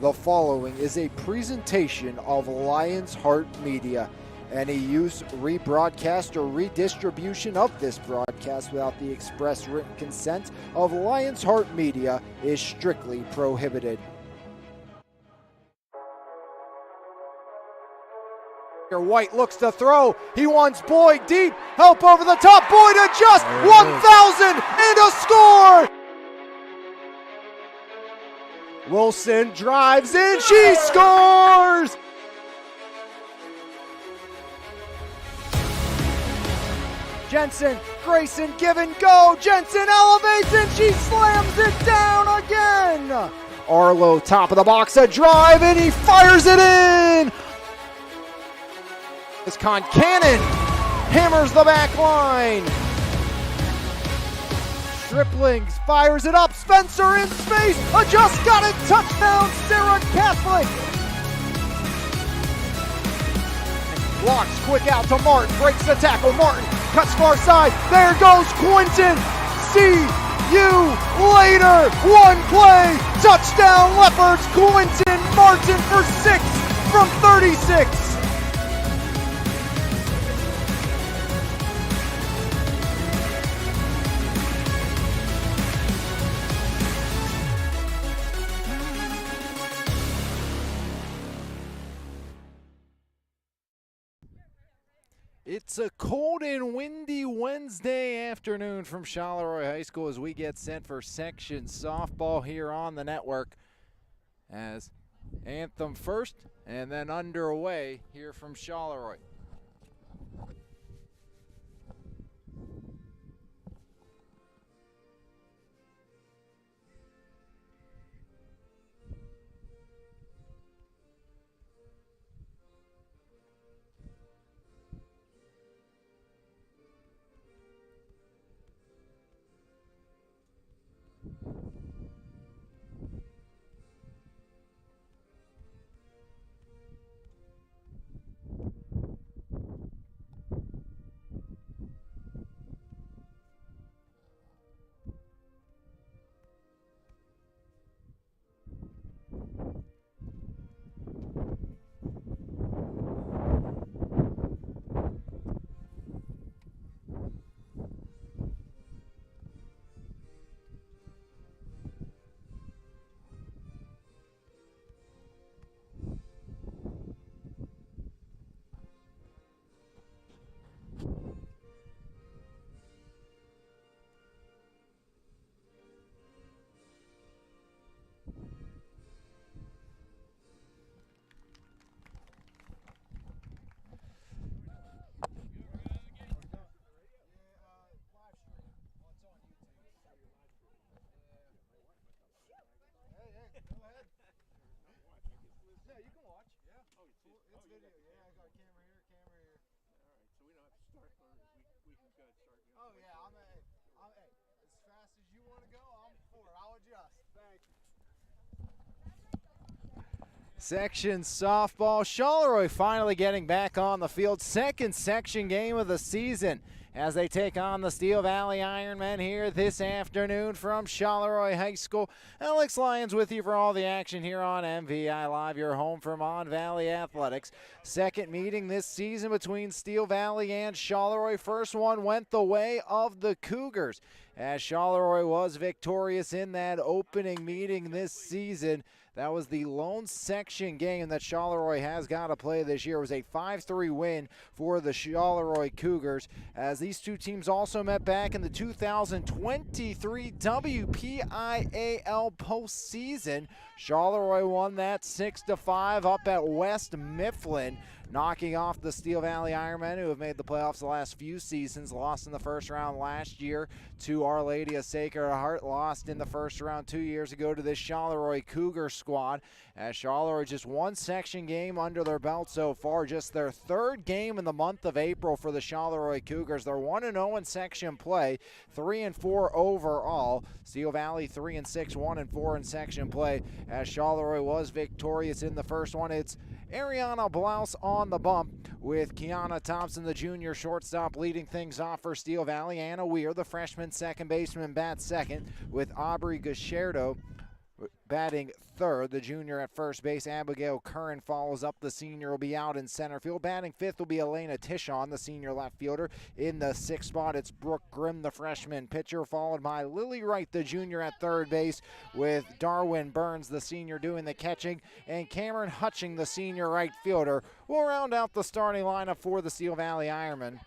The following is a presentation of Lions Heart Media. Any use, rebroadcast, or redistribution of this broadcast without the express written consent of Lions Heart Media is strictly prohibited. White looks to throw. He wants Boyd deep. Help over the top. Boyd adjusts. 1,000 and a score. Wilson drives in. She scores. Jensen, Grayson, give and go. Jensen elevates and she slams it down again. Arlo, top of the box, a drive, and he fires it in. As Concannon hammers the back line. Striplings fires it up. Spencer in space. Just got it. Touchdown, Sarah Catholic. Blocks quick out to Martin. Breaks the tackle. Martin cuts far side. There goes Quinton. See you later. One play. Touchdown, Leopards. Quinton Martin for 6 from 36. It's a cold and windy Wednesday afternoon from Charleroi High School as we get set for section softball here on the network as anthem first and then underway here from Charleroi. Section softball. Charleroi finally getting back on the field. Second section game of the season as they take on the Steel Valley Ironmen here this afternoon from Charleroi High School. Alex Lyons with you for all the action here on MVI Live, your home for Mon Valley Athletics. Second meeting this season between Steel Valley and Charleroi. First one went the way of the Cougars as Charleroi was victorious in that opening meeting this season. That was the lone section game that Charleroi has got to play this year. It was a 5-3 win for the Charleroi Cougars, as these two teams also met back in the 2023 WPIAL postseason. Charleroi won that 6-5 up at West Mifflin, knocking off the Steel Valley Ironmen, who have made the playoffs the last few seasons. Lost in the first round last year to Our Lady of Sacred Heart. Lost in the first round 2 years ago to this Charleroi Cougar squad. As Charleroi just one section game under their belt so far. Just their third game in the month of April for the Charleroi Cougars. They're 1-0 in section play, 3-4 overall. Steel Valley 3-6, 1-4 in section play. As Charleroi was victorious in the first one. It's Ariana Blouse on the bump with Kiana Thompson, the junior shortstop, leading things off for Steel Valley. Anna Weir, the freshman second baseman, bats second with Aubrey Gasherdo batting third. The junior at first base, Abigail Curran, follows up. The senior will be out in center field. Batting fifth will be Elena Tishon, the senior left fielder. In the sixth spot, it's Brooke Grimm, the freshman pitcher, followed by Lily Wright, the junior at third base, with Darwin Burns, the senior, doing the catching, and Cameron Hutching, the senior right fielder, will round out the starting lineup for the Steel Valley Ironmen.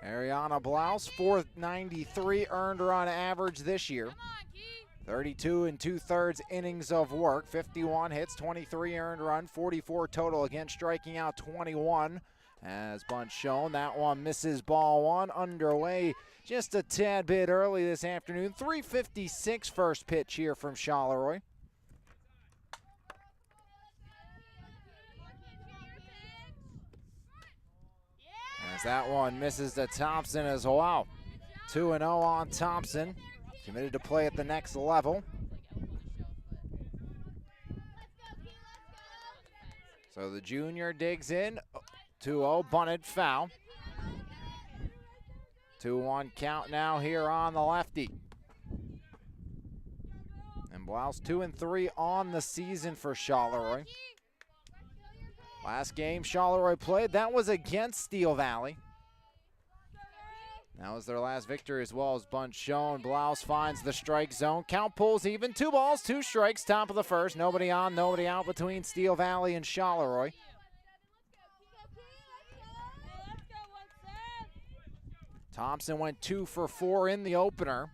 Ariana Blouse, 493 earned run average this year. 32 2/3 innings of work, 51 hits, 23 earned run, 44 total, again striking out 21. As bunt shown, that one misses, ball one. Underway just a tad bit early this afternoon. 3:56 first pitch here from Charleroi. As that one misses to Thompson as well. 2-0 on Thompson. Committed to play at the next level. So the junior digs in. 2-0, bunted, foul. 2-1 count now here on the lefty. And Blouse 2-3 on the season for Charleroi. Last game Charleroi played, that was against Steel Valley. That was their last victory, as well as bunt shown. Blouse finds the strike zone. Count pulls even. 2 balls, 2 strikes, top of the first. Nobody on, nobody out between Steel Valley and Charleroi. Thompson went 2 for 4 in the opener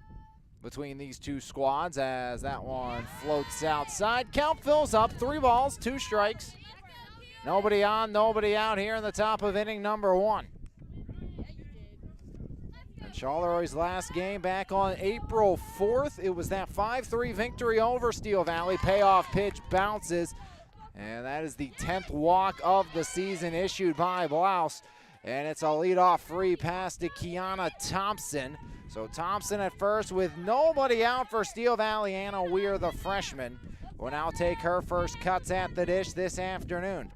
between these two squads, as that one floats outside. Count fills up. 3 balls, 2 strikes. Nobody on, nobody out here in the top of inning number 1. And Charleroi's last game back on April 4th. It was that 5-3 victory over Steel Valley. Payoff pitch bounces. And that is the 10th walk of the season issued by Blouse. And it's a leadoff free pass to Kiana Thompson. So Thompson at first with nobody out for Steel Valley. Anna Weir, the freshman, will now take her first cuts at the dish this afternoon.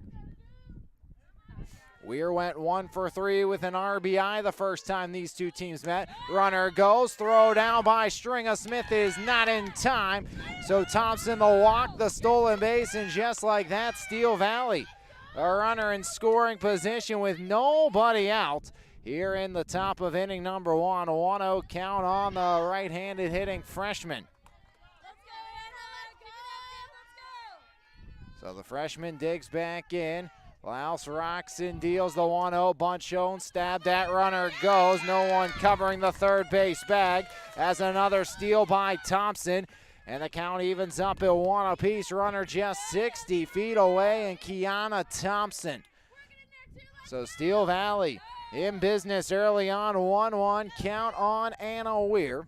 Weir went 1 for 3 with an RBI the first time these two teams met. Runner goes, throw down by Stringer. Smith is not in time. So Thompson the walk, the stolen base, and just like that, Steel Valley, a runner in scoring position with nobody out here in the top of inning number 1. 1-0 count on the right-handed hitting freshman. So the freshman digs back in. Blouse rocks and deals the 1-0. Bunt shown, stabbed at, runner goes. No one covering the third base bag as another steal by Thompson. And the count evens up at 1 apiece. Runner just 60 feet away, and Kiana Thompson. So Steel Valley in business early on. 1-1 count on Anna Weir.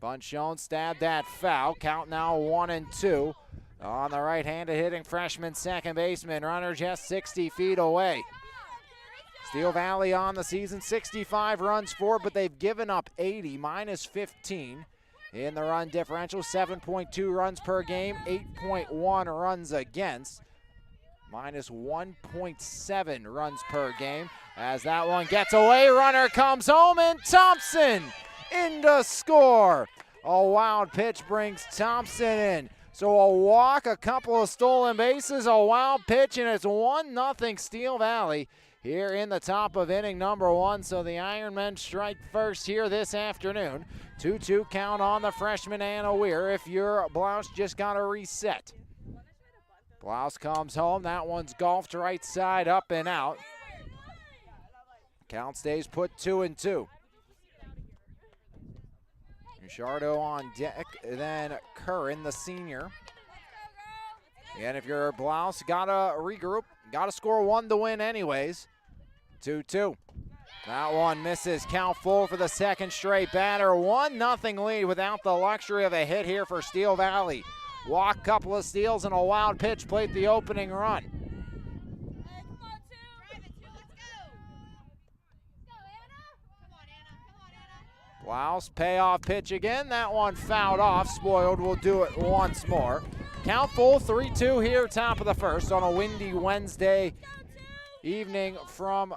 Bunt shown, stabbed at, foul. Count now 1-2. On the right-handed hitting freshman second baseman. Runner just 60 feet away. Steel Valley on the season, 65 runs for, but they've given up 80, minus 15 in the run differential. 7.2 runs per game, 8.1 runs against, minus 1.7 runs per game. As that one gets away, runner comes home, and Thompson in to score. A wild pitch brings Thompson in. So a walk, a couple of stolen bases, a wild pitch, and it's 1-0 Steel Valley here in the top of inning number 1. So the Ironmen strike first here this afternoon. 2-2 count on the freshman Anna Weir. If you're Blouse, just got to reset. Blouse comes home. That one's golfed right side, up and out. Count stays put 2-2. Shardo on deck, then Curran, the senior. And if you're Blouse, gotta regroup, gotta score 1 to win anyways. 2-2. That one misses, count full for the second straight batter. 1-0 lead without the luxury of a hit here for Steel Valley. Walk, couple of steals, and a wild pitch played the opening run. Blouse, payoff pitch again. That one fouled off. Spoiled will do it once more. Count full, 3-2 here, top of the first on a windy Wednesday evening from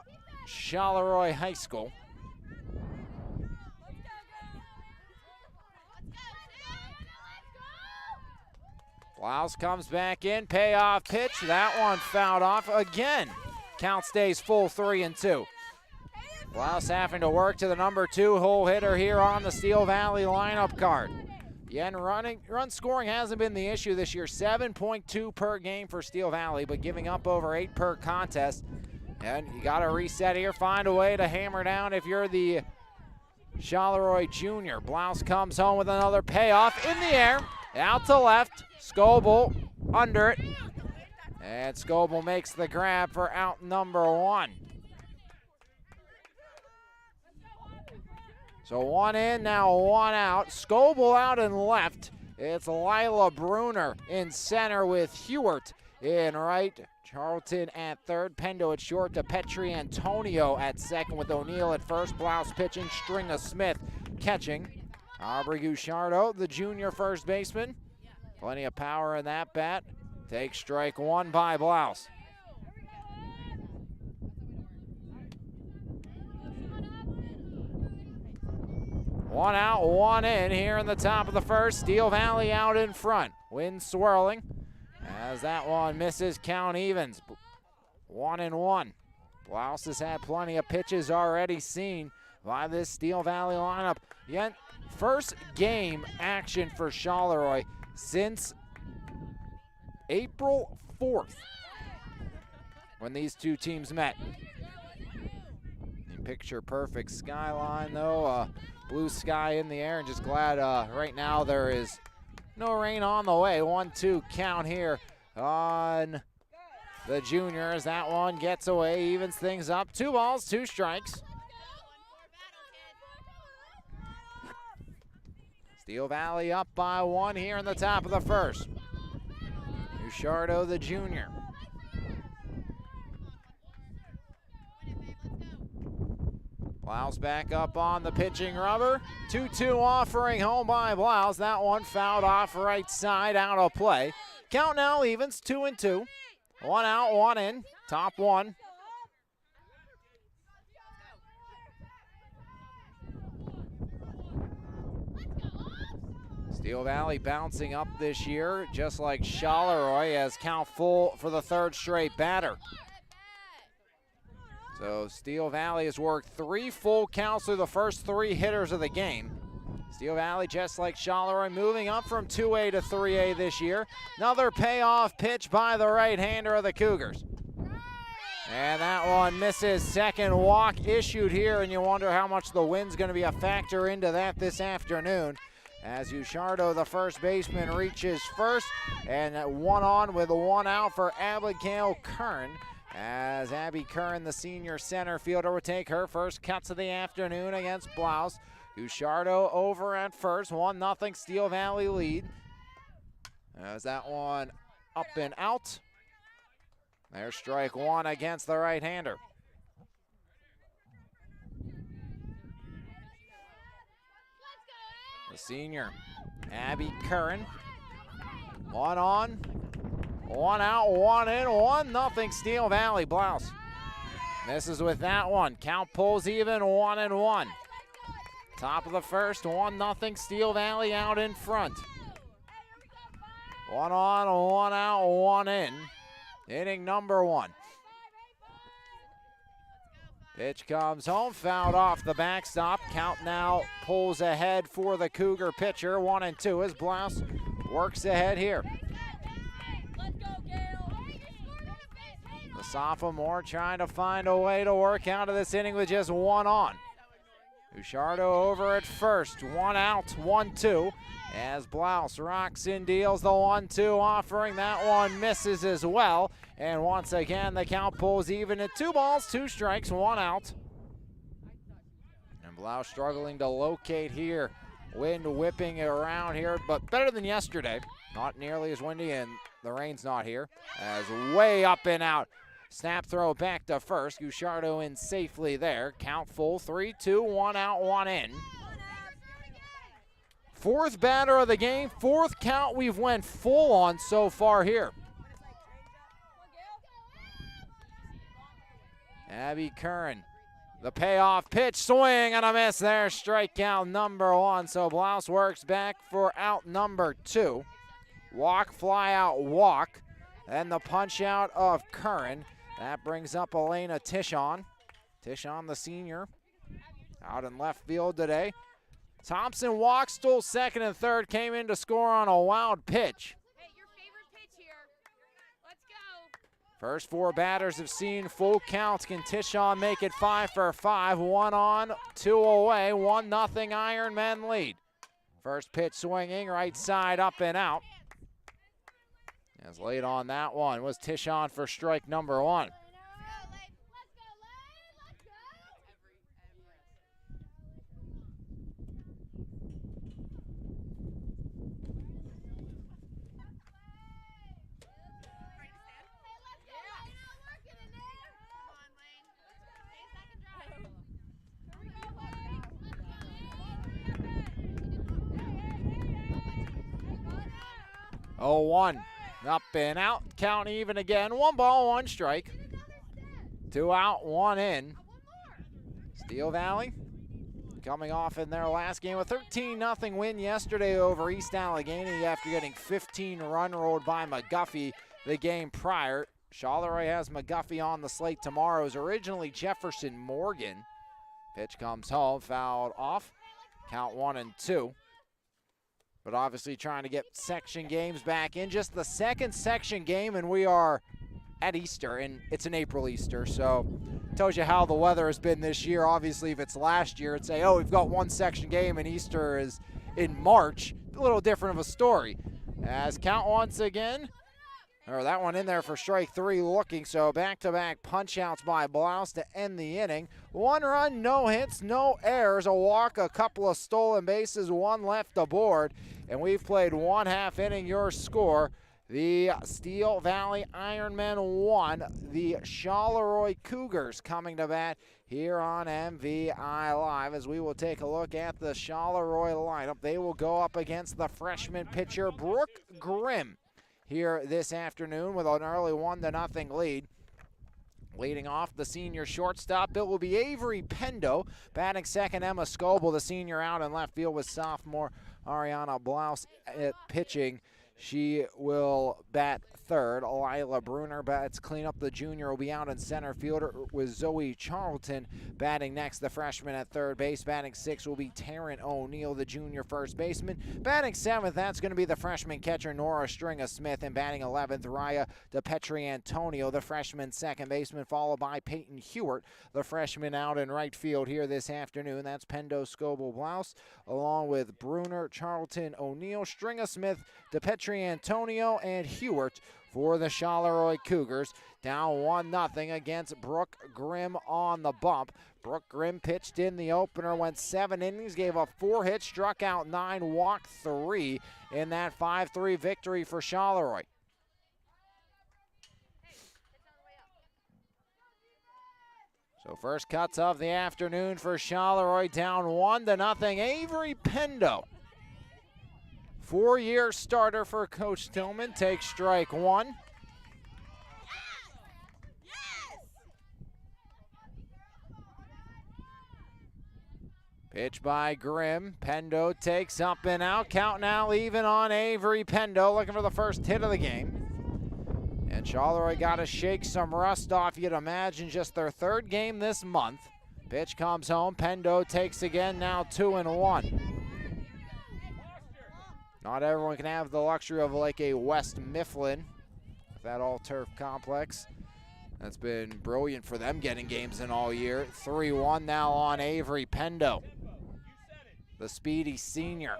Charleroi High School. Blouse comes back in, payoff pitch. That one fouled off again. Count stays full, 3-2. Blouse having to work to the number 2 hole hitter here on the Steel Valley lineup card. Again, run scoring hasn't been the issue this year. 7.2 per game for Steel Valley, but giving up over 8 per contest. And you got to reset here, find a way to hammer down if you're the Charleroi junior. Blouse comes home with another payoff in the air, out to left. Scoble under it, and Scoble makes the grab for out number 1. So 1 in, now 1 out. Scoble out and left. It's Lila Bruner in center with Hewart in right. Charlton at third. Pendo at short to Petri Antonio at second with O'Neill at first. Blouse pitching. Stringer Smith catching. Aubrey Guchardo, the junior first baseman. Plenty of power in that bat. Takes strike 1 by Blouse. One out, 1 in here in the top of the first. Steel Valley out in front. Wind swirling as that one misses, count evens. 1-1. Blouse has had plenty of pitches already seen by this Steel Valley lineup. Yet, first game action for Charleroi since April 4th when these two teams met. Picture perfect skyline though, blue sky in the air, and just glad right now there is no rain on the way. 1-2 count here on the juniors. That one gets away, evens things up. 2 balls, 2 strikes. Steel Valley up by 1 here in the top of the first. Guchardo, the junior. Blouse back up on the pitching rubber. 2-2 offering home by Blouse. That one fouled off right side, out of play. Count now evens, 2-2. 1 out, 1 in, top 1. Steel Valley bouncing up this year, just like Charleroi, as count full for the 3rd straight batter. So Steel Valley has worked 3 full counts through the first 3 hitters of the game. Steel Valley, just like Charleroi, moving up from 2A to 3A this year. Another payoff pitch by the right-hander of the Cougars. And that one misses. Second walk issued here, and you wonder how much the wind's going to be a factor into that this afternoon. As Guchardo, the first baseman, reaches first, and 1 on with 1 out for Abigail Kern. As Abby Kern, the senior center fielder, will take her first cuts of the afternoon against Blouse. Guchardo over at first, 1-0 Steel Valley lead. As that one up and out. There's strike 1 against the right-hander. The senior, Abby Curran. 1 on, 1 out, 1 in, 1-0 Steel Valley. Blouse misses with that one. Count pulls even, 1-1. Top of the first, 1-0 Steel Valley out in front. 1 on, 1 out, 1 in. Inning number 1. Pitch comes home, fouled off the backstop. Count now pulls ahead for the Cougar pitcher. 1-2 as Blouse works ahead here. The sophomore trying to find a way to work out of this inning with just 1 on. Guchardo over at first, 1 out, 1-2. As Blouse rocks and deals the 1-2 offering. That one misses as well. And once again, the count pulls even at 2 balls, 2 strikes, 1 out. And Blouse struggling to locate here. Wind whipping it around here, but better than yesterday. Not nearly as windy, and the rain's not here. As way up and out. Snap throw back to first. Guchardo in safely there. Count full, 3-2, 1 out, 1 in. 4th batter of the game, 4th count we've went full on so far here. Abby Curran, the payoff pitch, swing and a miss there, strikeout number 1. So Blouse works back for out number 2. walk, fly out, walk. Then the punch out of Curran. That brings up Elena Tishon. Tishon, the senior, out in left field today. Thompson walks, stole second and third, came in to score on a wild pitch. Hey, your favorite pitch here. Let's go. First four batters have seen full counts. Can Tishon make it 5 for 5? 1 on, 2 away, 1-0 Ironmen lead. First pitch swinging, right side up and out. As late on that one was Tishon for strike number 1. Oh, 1 up and out, count even again. 1 ball, 1 strike. 2 out, 1 in. Steel Valley coming off in their last game, a 13-0 win yesterday over East Allegheny after getting 15 run rolled by McGuffey the game prior. Charleroi has McGuffey on the slate tomorrow. It was originally Jefferson Morgan. Pitch comes home, fouled off. Count 1 and 2. But obviously trying to get section games back in. Just the second section game, and we are at Easter, and it's an April Easter, so tells you how the weather has been this year. Obviously, if it's last year, it'd say, oh, we've got 1 section game, and Easter is in March. A little different of a story. As count once again, or that one in there for strike 3 looking, so back-to-back punch-outs by Blouse to end the inning. 1 run, no hits, no errors, a walk, a couple of stolen bases, 1 left aboard, and we've played 1/2 inning. Your score, the Steel Valley Ironmen 1, the Charleroi Cougars coming to bat here on MVI Live, as we will take a look at the Charleroi lineup. They will go up against the freshman pitcher, Brooke Grimm, here this afternoon with an early 1-0 lead. Leading off the senior shortstop, it will be Avery Pendo. Batting second, Emma Scoble, the senior, out in left field with sophomore Ariana Blouse pitching. She will bat third. Lila Bruner bats cleanup. The junior will be out in center field with Zoe Charlton batting next. The freshman at third base. Batting sixth will be Taryn O'Neill, the junior first baseman. Batting seventh, that's going to be the freshman catcher Nora Stringer-Smith. And batting 11th, Raya DePetri Antonio, the freshman second baseman, followed by Peyton Hewitt, the freshman out in right field here this afternoon. That's Pendo, Scoble, Blouse, along with Bruner, Charlton, O'Neill, Stringer-Smith, DePetri Antonio, and Hewitt for the Charleroi Cougars. Down 1-0 against Brooke Grimm on the bump. Brooke Grimm pitched in the opener, went 7 innings, gave up 4 hits, struck out 9, walked 3 in that 5-3 victory for Charleroi. So first cuts of the afternoon for Charleroi, down 1-0. Avery Pendo, 4-year starter for Coach Tillman, takes strike 1. Pitch by Grimm. Pendo takes up and out. Count now even on Avery Pendo, looking for the first hit of the game. And Charleroi got to shake some rust off, you'd imagine, just their 3rd game this month. Pitch comes home. Pendo takes again, now 2-1. Not everyone can have the luxury of like a West Mifflin with that all-turf complex. That's been brilliant for them getting games in all year. 3-1 now on Avery Pendo, the speedy senior.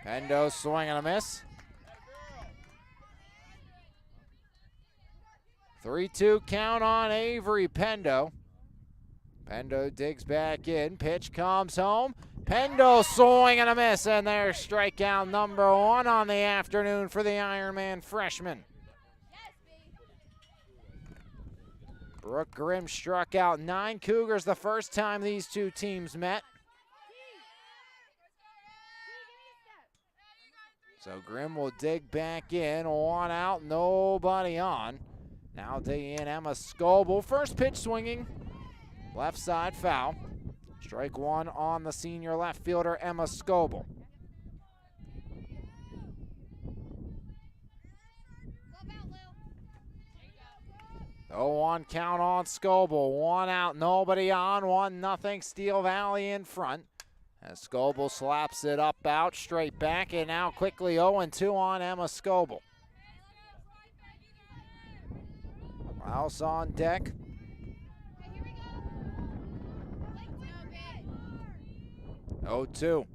Pendo swing and a miss. 3-2 count on Avery Pendo. Pendo digs back in. Pitch comes home. Pendo swing and a miss, and there's strikeout number 1 on the afternoon for the Ironman freshman. Brooke Grimm struck out 9 Cougars the first time these two teams met. So Grimm will dig back in. 1 out, nobody on. Now digging in Emma Scoble. First pitch swinging. Left side foul. Strike one on the senior left fielder, Emma Scoble. 0-1 count on Scoble. 1 out, nobody on. 1-0 Steel Valley in front. As Scoble slaps it up out, straight back, and now quickly 0-2 on Emma Scoble. Mouse on deck. 0-2.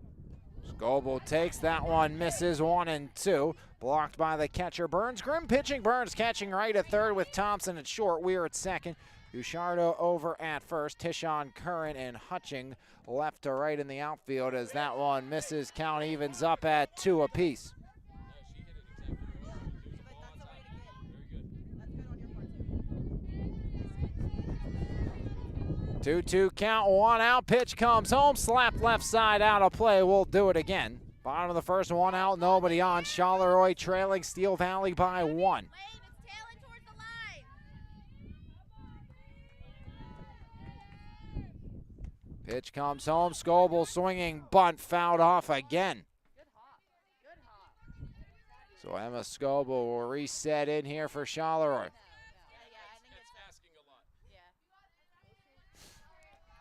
Scoble takes that one, misses 1-2. Blocked by the catcher Burns. Grimm pitching, Burns catching right at third with Thompson at short. Weir at second. Bouchardo over at first. Tishon, Curran, and Hutching left to right in the outfield as that one misses. Count evens up at 2 apiece. 2-2 count, 1 out, pitch comes home, slap left side out of play. We'll do it again. Bottom of the first, 1 out, nobody on. Charleroi trailing Steel Valley by 1. Pitch comes home, Scoble swinging, bunt fouled off again. So Emma Scoble will reset in here for Charleroi.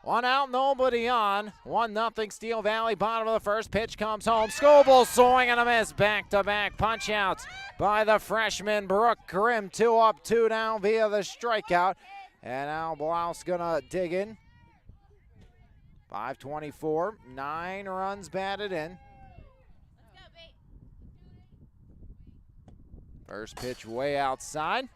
1 out, nobody on. 1-0 Steel Valley, bottom of the first. Pitch comes home. Scoble swing and a miss. Back-to-back punch-outs by the freshman Brooke Grimm. 2 up, 2 down via the strikeout. And now Blouse gonna dig in. 5:24, 9 runs batted in. First pitch way outside.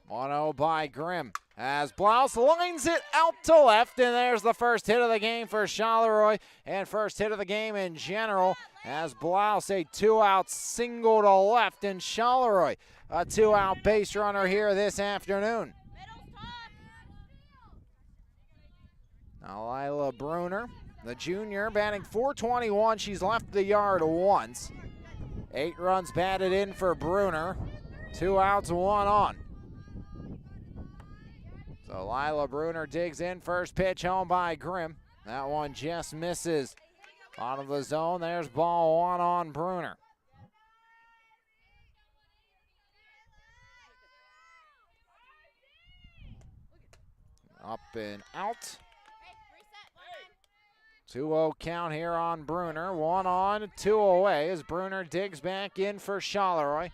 One-0 by Grimm as Blouse lines it out to left, and there's the first hit of the game for Charleroi and first hit of the game in general as Blouse a 2-out single to left, and Charleroi a 2-out base runner here this afternoon. Now Lila Bruner, the junior, batting .421. She's left the yard once. 8 runs batted in for Bruner. 2 outs, 1 on. So Lila Bruner digs in, first pitch home by Grimm. That one just misses. Out of the zone, there's ball 1 on Bruner. Up and out. 2-0 count here on Bruner. 1 on, 2 away as Bruner digs back in for Charleroi.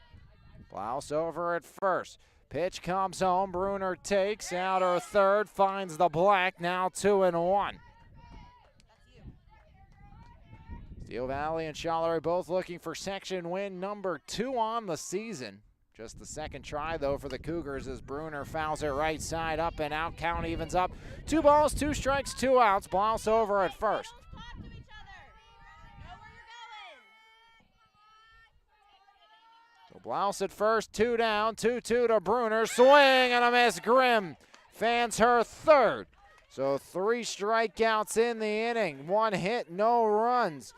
Blouse over at first. Pitch comes home, Bruner takes out her third, finds the black, now 2-1. Steel Valley and Charleroi both looking for section win number 2 on the season. Just the second try though for the Cougars as Bruner fouls it right side, up and out, count evens up. 2 balls, 2 strikes, 2 outs, Blouse over at first. Blouse at first, 2 down, 2-2 to Bruner. Swing and a miss. Grimm fans her third. So 3 strikeouts in the inning. 1 hit, no runs,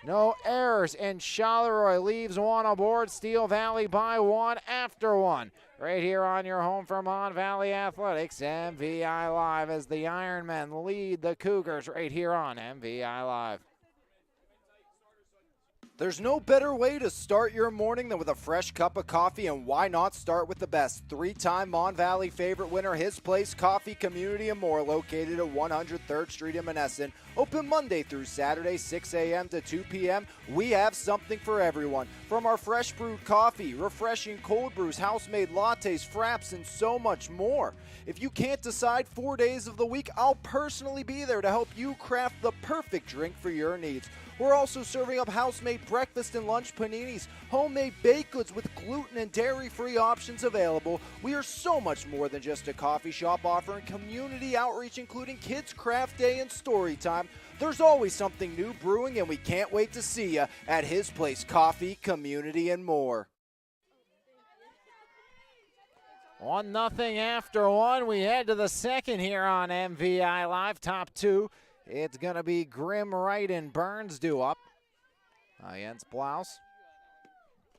no errors, and Charleroi leaves 1 aboard. Steel Valley by 1 after 1. Right here on your home for Mon Valley Athletics, MVI Live, as the Ironmen lead the Cougars right here on MVI Live. There's no better way to start your morning than with a fresh cup of coffee, and why not start with the best? 3-time Mon Valley favorite winner, His Place Coffee Community and More, located at 103rd Street in Monessen. Open Monday through Saturday, 6 a.m. to 2 p.m. We have something for everyone. From our fresh brewed coffee, refreshing cold brews, house-made lattes, fraps, and so much more. If you can't decide 4 days of the week, I'll personally be there to help you craft the perfect drink for your needs. We're also serving up house-made breakfast and lunch paninis, homemade baked goods with gluten and dairy-free options available. We are so much more than just a coffee shop, offering community outreach, including Kids Craft Day and Story Time. There's always something new brewing, and we can't wait to see you at His Place Coffee, Community, and More. 1-0 after 1. We head to the second here on MVI Live. Top 2 It's going to be Grimm right and Burns due up against Blouse.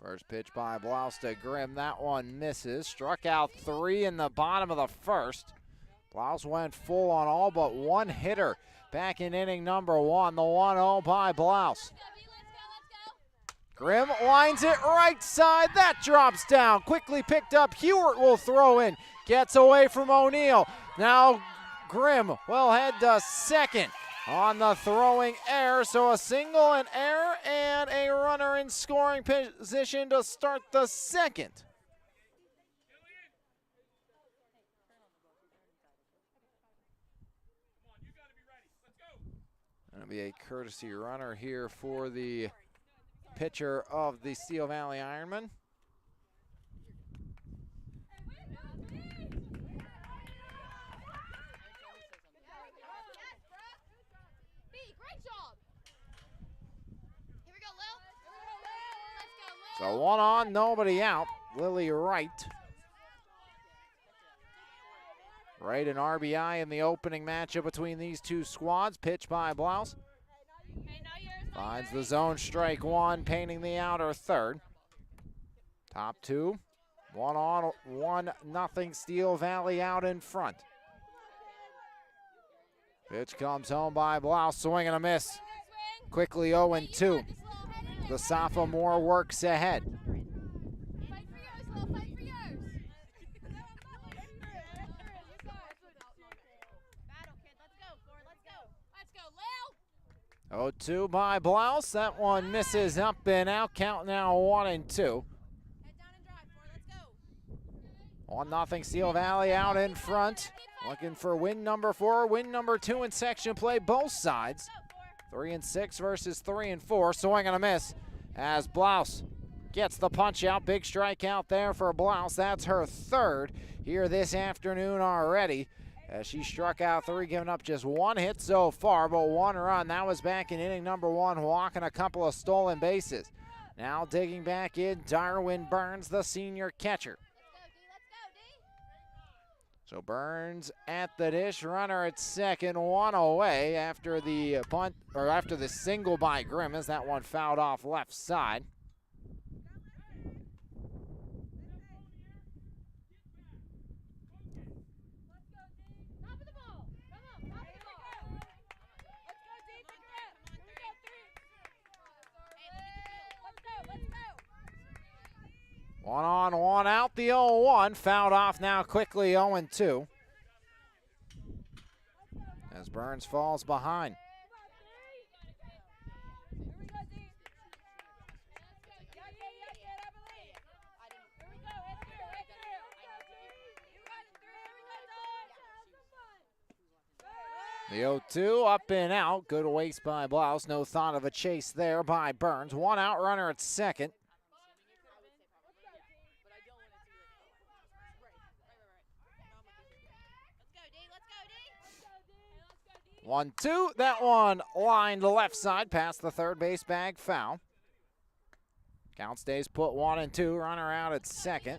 First pitch by Blouse to Grimm. That one misses. Struck out 3 in the bottom of the first. Blouse went full on all but one hitter back in inning number 1. The 1-0 by Blouse. Grimm lines it right side. That drops down. Quickly picked up. Hewart will throw in. Gets away from O'Neill. Now Grimm will head to second on the throwing error. So a single, an error, and a runner in scoring position to start the second. Going to be a courtesy runner here for the pitcher of the Steel Valley Ironmen. So 1 on, nobody out. Lily Wright. Wright and RBI in the opening matchup between these two squads. Pitch by Blouse. Finds the zone, strike 1, painting the outer third. Top 2. 1 on, 1-0 Steel Valley out in front. Pitch comes home by Blouse, swing and a miss. Quickly 0-2. The sophomore works ahead. Fight for yours. 0-2 by Blouse. That one misses up and out. Count now 1-2. 1-0 Steel Valley out in front. Looking for win number 4, win number 2 in section play, both sides. 3-6 versus 3-4. Swing and a miss as Blouse gets the punch out. Big strikeout there for Blouse. That's her third here this afternoon already, as she struck out 3, giving up just 1 hit so far, but 1 run. That was back in inning number 1, walking a couple of stolen bases. Now digging back in, Darwin Burns, the senior catcher. So Burns at the dish, runner at second, 1 away after the punt, or after the single by Grimm, as that one fouled off left side. One on, 1 out, the 0-1, fouled off now quickly, 0-2. As Burns falls behind. The 0-2 up and out, good waste by Blouse, no thought of a chase there by Burns. 1 out, runner at second. 1-2, that one lined the left side past the third base bag, foul. Count stays put, 1-2, runner out at second.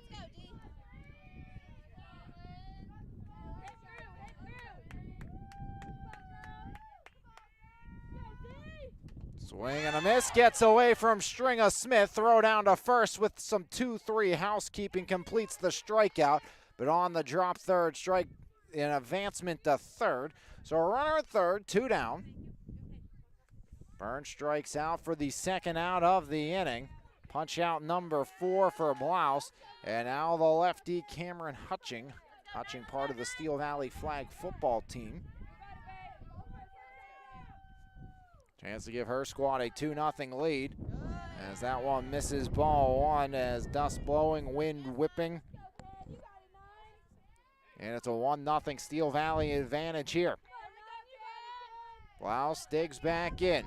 Swing and a miss, gets away from Stringer Smith. Throw down to first with some 2-3 housekeeping, completes the strikeout, but on the drop third, strike in advancement to third. So a runner at third, 2 down. Burns strikes out for the second out of the inning. Punch out number 4 for Blouse. And now the lefty Cameron Hutching. Hutching part of the Steel Valley flag football team. Chance to give her squad a 2-0 lead. As that one misses ball 1 as dust blowing, wind whipping. And it's a 1-0 Steel Valley advantage here. Blouse digs back in.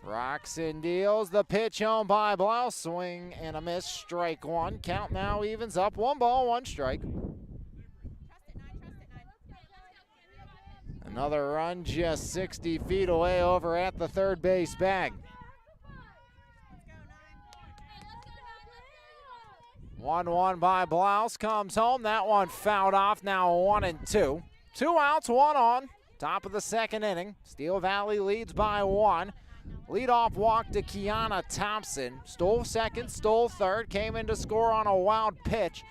Rocks and deals. The pitch home by Blouse. Swing and a miss. Strike 1. Count now evens up. 1 ball, 1 strike. Another run just 60 feet away over at the third base bag. 1-1 by Blouse. Comes home. That one fouled off. Now 1-2. 2 outs, 1 on. Top of the second inning. Steel Valley leads by 1. Leadoff walk to Kiana Thompson. Stole second, stole third, came in to score on a wild pitch.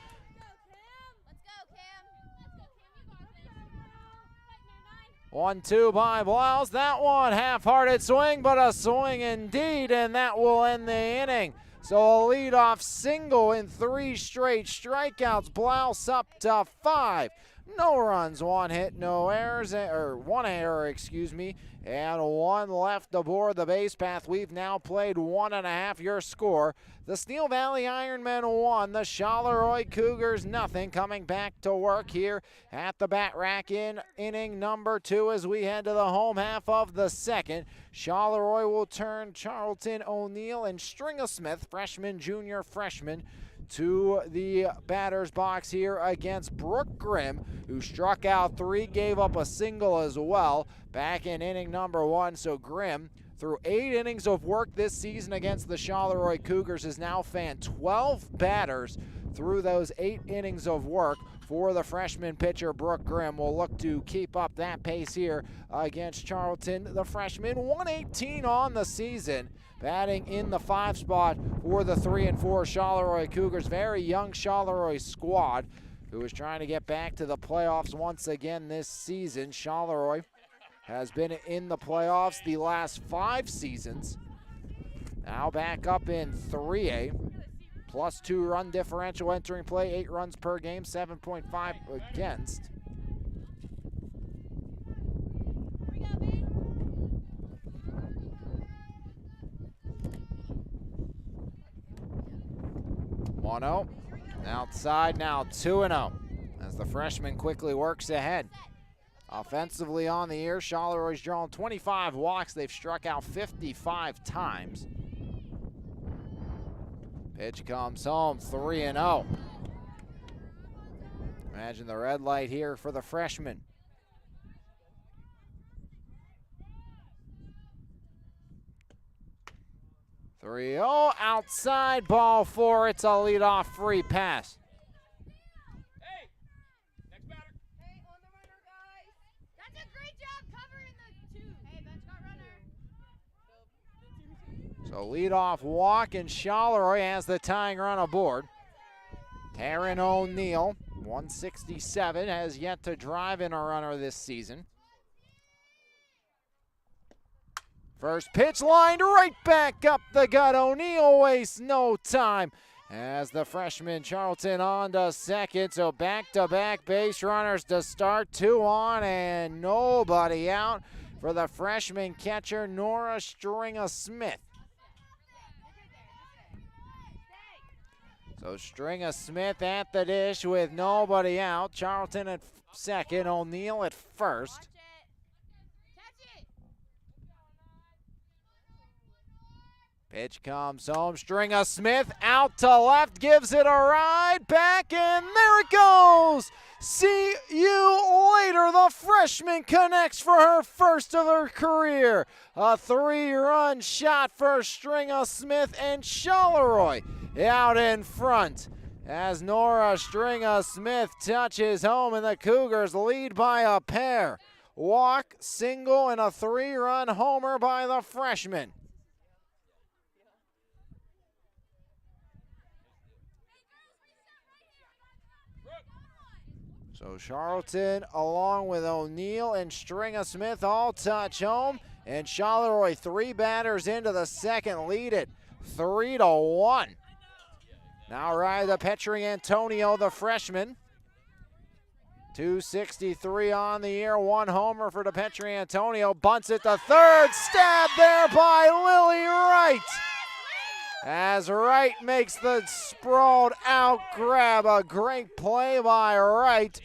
1-2 by Blouse. That one half-hearted swing, but a swing indeed, and that will end the inning. So a leadoff single in 3 straight strikeouts. Blouse up to 5. No runs, 1 hit, no errors, or 1 error, excuse me, and 1 left aboard the base path. We've now played 1.5. Your score: the Steel Valley Ironmen 1, the Charleroi Cougars nothing. Coming back to work here at the bat rack in inning number 2 as we head to the home half of the second. Charleroi will turn Charlton O'Neill and Stringer Smith, freshman, junior, freshman, to the batter's box here against Brooke Grimm, who struck out 3, gave up a single as well back in inning number 1. So Grimm, through 8 innings of work this season against the Charleroi Cougars, has now fanned 12 batters through those 8 innings of work for the freshman pitcher. Brooke Grimm will look to keep up that pace here against Charlton. The freshman, 118 on the season, batting in the 5 spot for the 3-4 Charleroi Cougars. Very young Charleroi squad who is trying to get back to the playoffs once again this season. Charleroi has been in the playoffs the last 5 seasons. Now back up in 3A. +2 run differential entering play, 8 runs per game, 7.5 against. One-0. Outside now 2-0 as the freshman quickly works ahead. Offensively on the year, Charleroi's drawn 25 walks. They've struck out 55 times. Pitch comes home, 3-0. Imagine the red light here for the freshman. .3-0 outside, ball 4. It's a leadoff free pass. Hey, next batter. Hey, on the runner, guys. That's a great job covering the 2. Hey, bench got runner. So leadoff walk, and Charleroi has the tying run aboard. Taryn O'Neill, 167, has yet to drive in a runner this season. First pitch lined right back up the gut. O'Neill wastes no time as the freshman Charlton on to second. So back-to-back base runners to start. 2 on and nobody out for the freshman catcher, Nora Stringer-Smith. So Stringer-Smith at the dish with nobody out. Charlton at second, O'Neill at first. Pitch comes home, Stringer-Smith out to left, gives it a ride, back, and there it goes! See you later. The freshman connects for her first of her career. A 3-run shot for Stringer-Smith, and Charleroi out in front as Nora Stringer-Smith touches home, and the Cougars lead by a pair. Walk, single, and a 3-run homer by the freshman. So Charlton, along with O'Neill and Stringer-Smith, all touch home. And Charleroi, 3 batters into the second, lead it 3-1. Now right the Petri Antonio, the freshman. 263 on the year, 1 homer for the Petri Antonio. Bunts it to third, stabbed there by Lily Wright. As Wright makes the sprawled out grab. A great play by Wright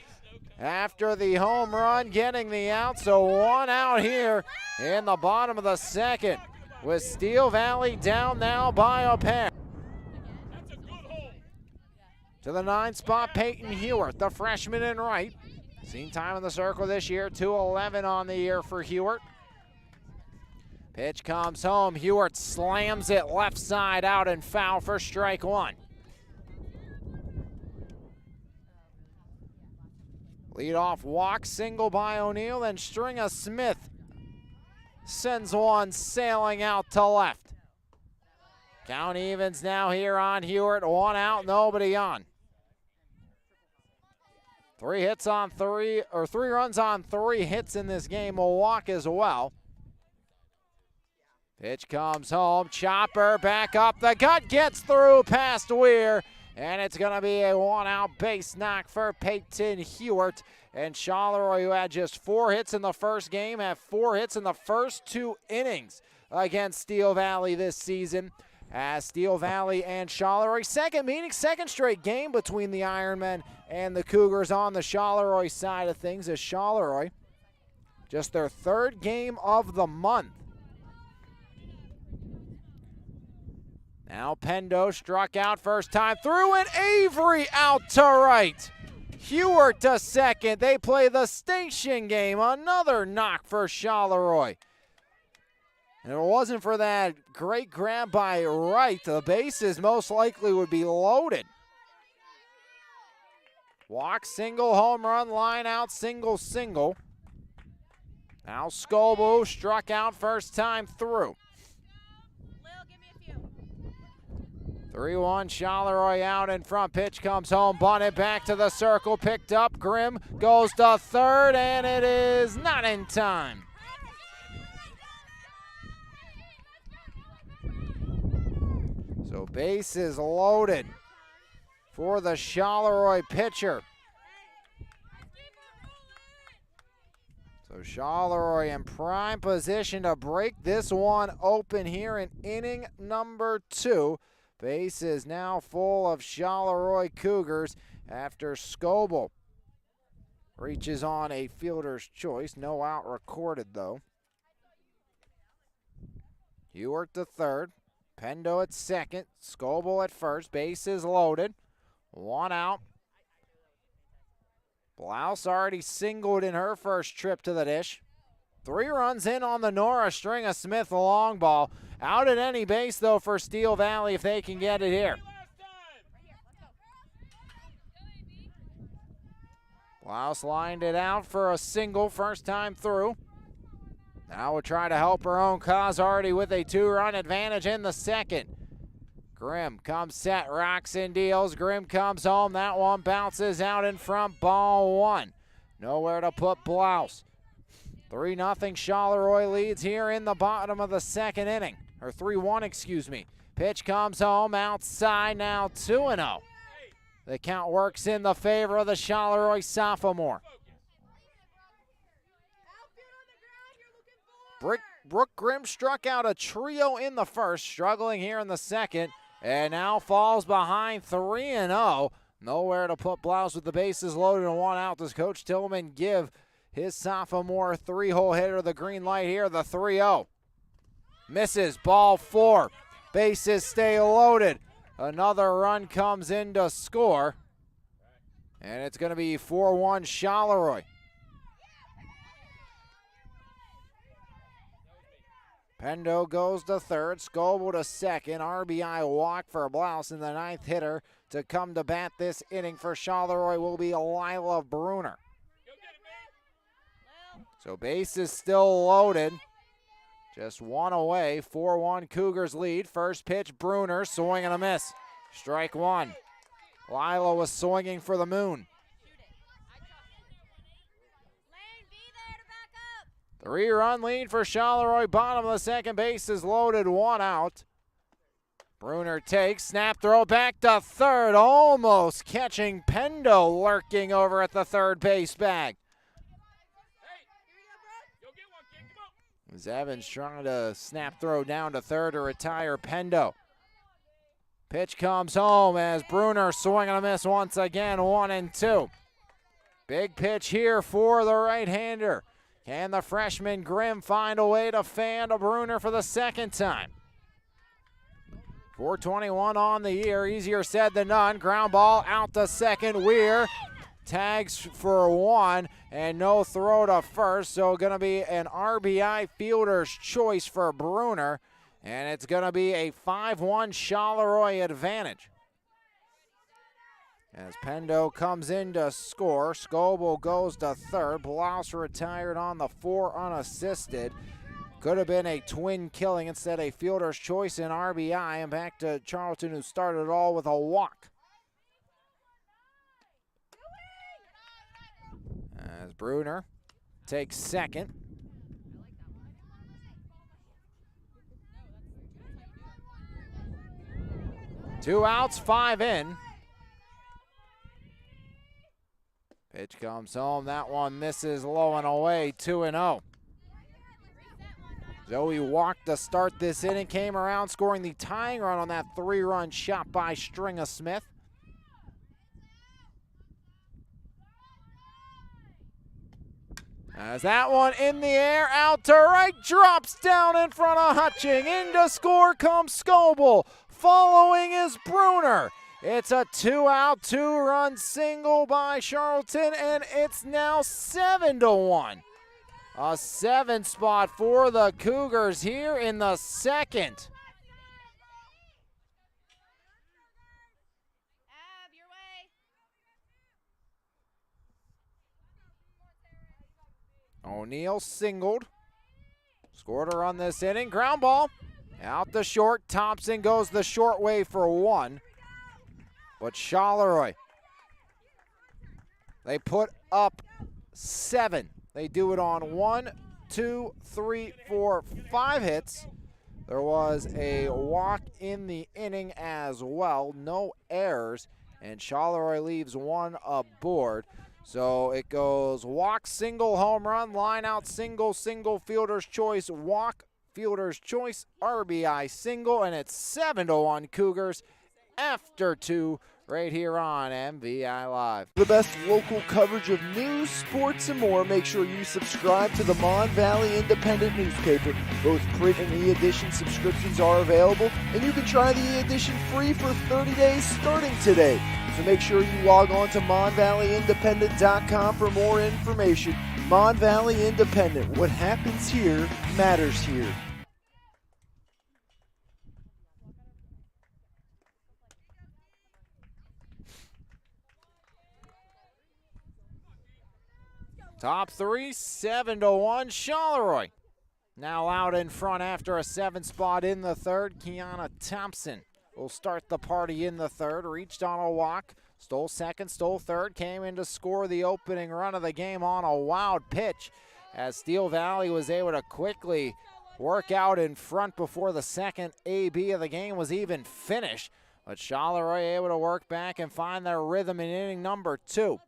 after the home run, getting the out. So 1 out here in the bottom of the second, with Steel Valley down now by a pair. To the 9 spot, Peyton Hewart, the freshman in right. Seen time in the circle this year, 211 on the year for Hewart. Pitch comes home, Hewart slams it left side out and foul for strike 1. Lead off walk, single by O'Neill, then Stringer Smith sends one sailing out to left. Count evens now here on Hewitt. One out, nobody on. Three runs on 3 hits in this game. Will walk as well. Pitch comes home. Chopper back up the gut, gets through past Weir. And it's going to be a 1-out base knock for Peyton Hewitt. And Charleroi, who had just 4 hits in the first game, have 4 hits in the first 2 innings against Steel Valley this season. As Steel Valley and Charleroi, second straight game between the Ironmen and the Cougars on the Charleroi side of things, as Charleroi, just their 3rd game of the month. Now Pendo struck out first time through, and Avery out to right. Hewitt to second. They play the station game. Another knock for Charleroi. And if it wasn't for that great grab by Wright, the bases most likely would be loaded. Walk, single, home run, line out, single, single. Now Scobo struck out first time through. 3-1, Charleroi out in front. Pitch comes home, bunted back to the circle, picked up. Grimm goes to third, and it is not in time. So bases loaded for the Charleroi pitcher. So Charleroi in prime position to break this one open here in inning number 2. Bases now full of Charleroi Cougars after Scoble reaches on a fielder's choice. No out recorded, though. Hewitt to third. Pendo at second. Scoble at first. Bases loaded. 1 out. Blouse already singled in her first trip to the dish. 3 runs in on the Nora Stringer Smith long ball. Out at any base, though, for Steel Valley if they can get it here. Blouse lined it out for a single first time through. Now we'll try to help her own cause already with a 2-run advantage in the second. Grimm comes set, rocks and deals. Grimm comes home. That one bounces out in front. Ball 1. Nowhere to put Blouse. 3-0 Charleroi leads here in the bottom of the second inning. Or 3-1, excuse me. Pitch comes home outside, now 2-0. The count works in the favor of the Charleroi sophomore. Brooke Grimm struck out a trio in the first, struggling here in the second, and now falls behind 3-0. Nowhere to put Blouse with the bases loaded and 1 out. Does Coach Tillman give his sophomore 3-hole hitter the green light here, the 3-0? Misses, ball 4. Bases stay loaded. Another run comes in to score. And it's going to be 4-1 Charleroi. Pendo goes to third. Scoble to second. RBI walk for Blouse, and the 9th hitter to come to bat this inning for Charleroi will be Lila Bruner. So bases still loaded. Just 1 away. 4-1 Cougars lead. First pitch, Bruner, swing and a miss. Strike 1. Lila was swinging for the moon. 3-run lead for Charleroi. Bottom of the second, base is loaded. 1 out. Bruner takes, snap throw back to third. Almost catching Pendo lurking over at the third base bag. As Evans trying to snap throw down to third to retire Pendo. Pitch comes home as Bruner swing and a miss once again, 1-2. Big pitch here for the right-hander. Can the freshman Grimm find a way to fan to Bruner for the second time? 4:21 on the year, easier said than done. Ground ball out to second. Weir tags for 1 and no throw to first, so going to be an RBI fielder's choice for Bruner, and it's going to be a 5-1 Charleroi advantage. As Pendo comes in to score, Scoble goes to third. Blouse retired on the 4 unassisted. Could have been a twin killing, instead a fielder's choice in RBI. And back to Charlton, who started it all with a walk. As Bruner takes second. Two outs, 5 in. Pitch comes home. That one misses low and away, 2-0. Zoe walked to start this inning, came around scoring the tying run on that 3-run shot by Stringer Smith. As that one in the air, out to right, drops down in front of Hutching. In to score comes Scoble. Following is Bruner. It's a 2-out, 2-run single by Charlton, and it's now 7-1. A 7 spot for the Cougars here in the second. Ab, your way. O'Neill singled. Scored a run this inning. Ground ball. Out the short. Thompson goes the short way for 1. But Charleroi, they put up 7. They do it on 1, 2, 3, 4, 5 hits. There was a walk in the inning as well. No errors. And Charleroi leaves 1 aboard. So it goes walk, single, home run, line out, single, single, fielder's choice, walk, fielder's choice, RBI single, and it's 7-1 Cougars after 2 right here on MVI Live. The best local coverage of news, sports, and more. Make sure you subscribe to the Mon Valley Independent newspaper. Both print and e-edition subscriptions are available, and you can try the e-edition free for 30 days starting today. So make sure you log on to MonValleyIndependent.com for more information. Mon Valley Independent. What happens here matters here. Top 3, 7-1, Charleroi. Now out in front after a 7 spot in the third. Kiana Thompson will start the party in the third. Reached on a walk, stole second, stole third, came in to score the opening run of the game on a wild pitch, as Steel Valley was able to quickly work out in front before the second AB of the game was even finished. But Charleroi able to work back and find their rhythm in inning number 2.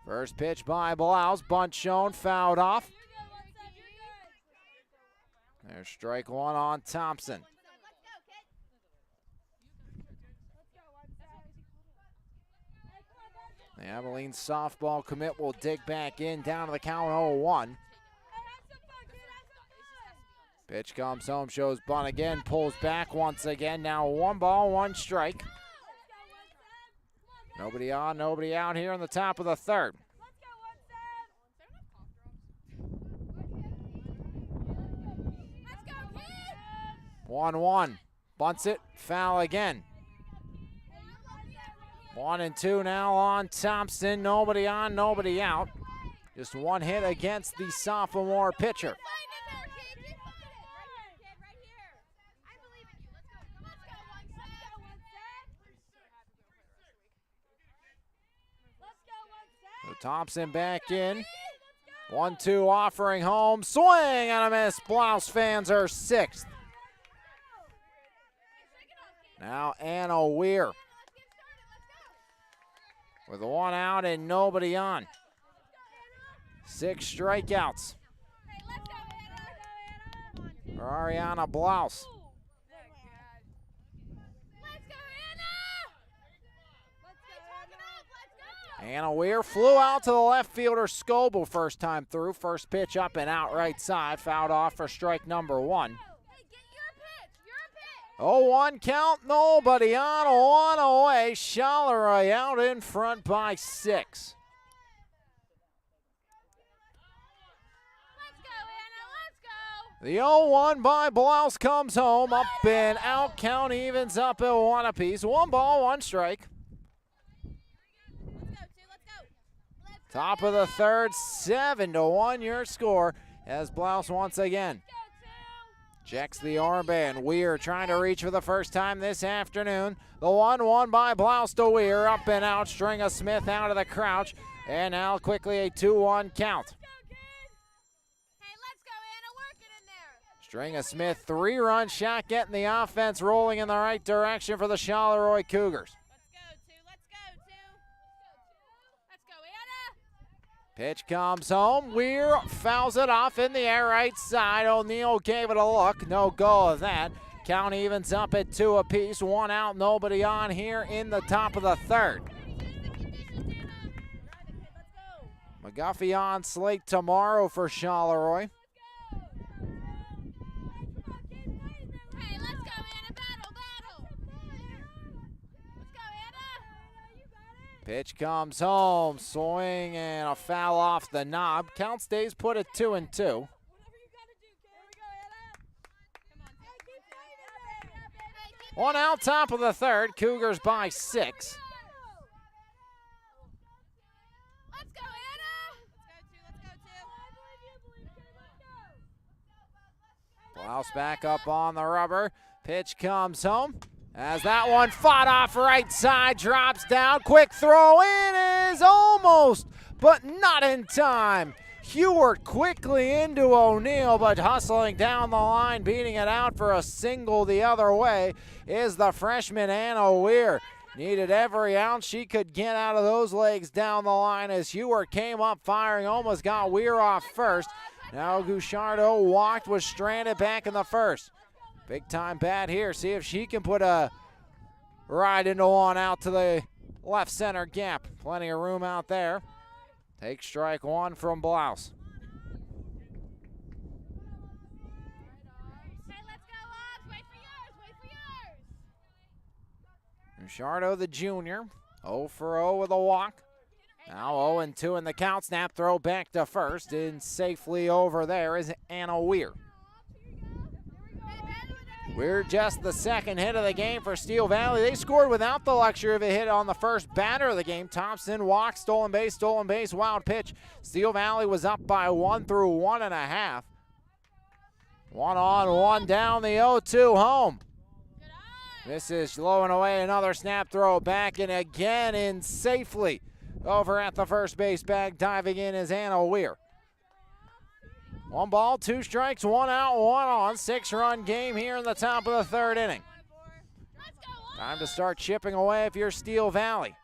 First pitch by Blouse, bunt shown, fouled off. There's strike 1 on Thompson. The Abilene softball commit will dig back in, down to the count 0-1. Pitch comes home, shows bunt again, pulls back once again. Now 1 ball, 1 strike. Nobody on, nobody out here in the top of the third. 1-1. Bunts it, foul again. 1-2 now on Thompson. Nobody on, nobody out. Just 1 hit against the sophomore pitcher. So Thompson back in. 1-2 offering home. Swing and a miss. Blouse fans are 6th. Now Anna Weir with 1 out and nobody on. 6 strikeouts for Ariana Blouse. Anna Weir flew out to the left fielder Scoble first time through. First pitch up and out right side. Fouled off for strike number 1. 0-1 count, nobody on, 1 away. Charleroi out in front by 6. The 0-1 by Blouse comes home. Up and out. Count evens up at 1 apiece. 1 ball, 1 strike. Top of the third, 7-1 your score as Blouse once again checks the armband. Weir trying to reach for the first time this afternoon. The 1-1 by Blouse to Weir. Up and out. Stringer Smith out of the crouch. And now quickly a 2-1 count. Stringer Smith, 3-run shot, getting the offense rolling in the right direction for the Charleroi Cougars. Pitch comes home. Weir fouls it off in the air right side. O'Neill gave it a look. No go of that. Count evens up at 2 apiece. 1 out, nobody on here in the top of the third. McGuffey on slate tomorrow for Charleroi. Pitch comes home, swing and a foul off the knob. Count stays put at 2-2. One out, top of the third. Cougars by 6. Blouse back up on the rubber. Pitch comes home. As that one fought off right side, drops down. Quick throw in is almost, but not in time. Hewart quickly into O'Neill, but hustling down the line, beating it out for a single the other way is the freshman Anna Weir. Needed every ounce she could get out of those legs down the line as Hewart came up firing, almost got Weir off first. Now Gouchardo walked, was stranded back in the first. Big time bat here. See if she can put a ride into 1 out to the left center gap. Plenty of room out there. Take strike 1 from Blouse. Hey, let's go, Oz. Wait for yours. Gouchardo, the junior, 0 for 0 with a walk. Now 0-2 in the count. Snap throw back to first. And safely over there is Anna Weir. Weir just the second hit of the game for Steel Valley. They scored without the luxury of a hit on the first batter of the game. Thompson walks, stolen base, wild pitch. Steel Valley was up by 1 through 1.5. 1 on, 1 down, the 0-2 home. This is low and away, another snap throw back, and again in safely. Over at the first base bag, diving in is Anna Weir. 1 ball, 2 strikes, 1 out, 1 on. 6-run game here in the top of the third inning. Time to start chipping away if you're Steel Valley.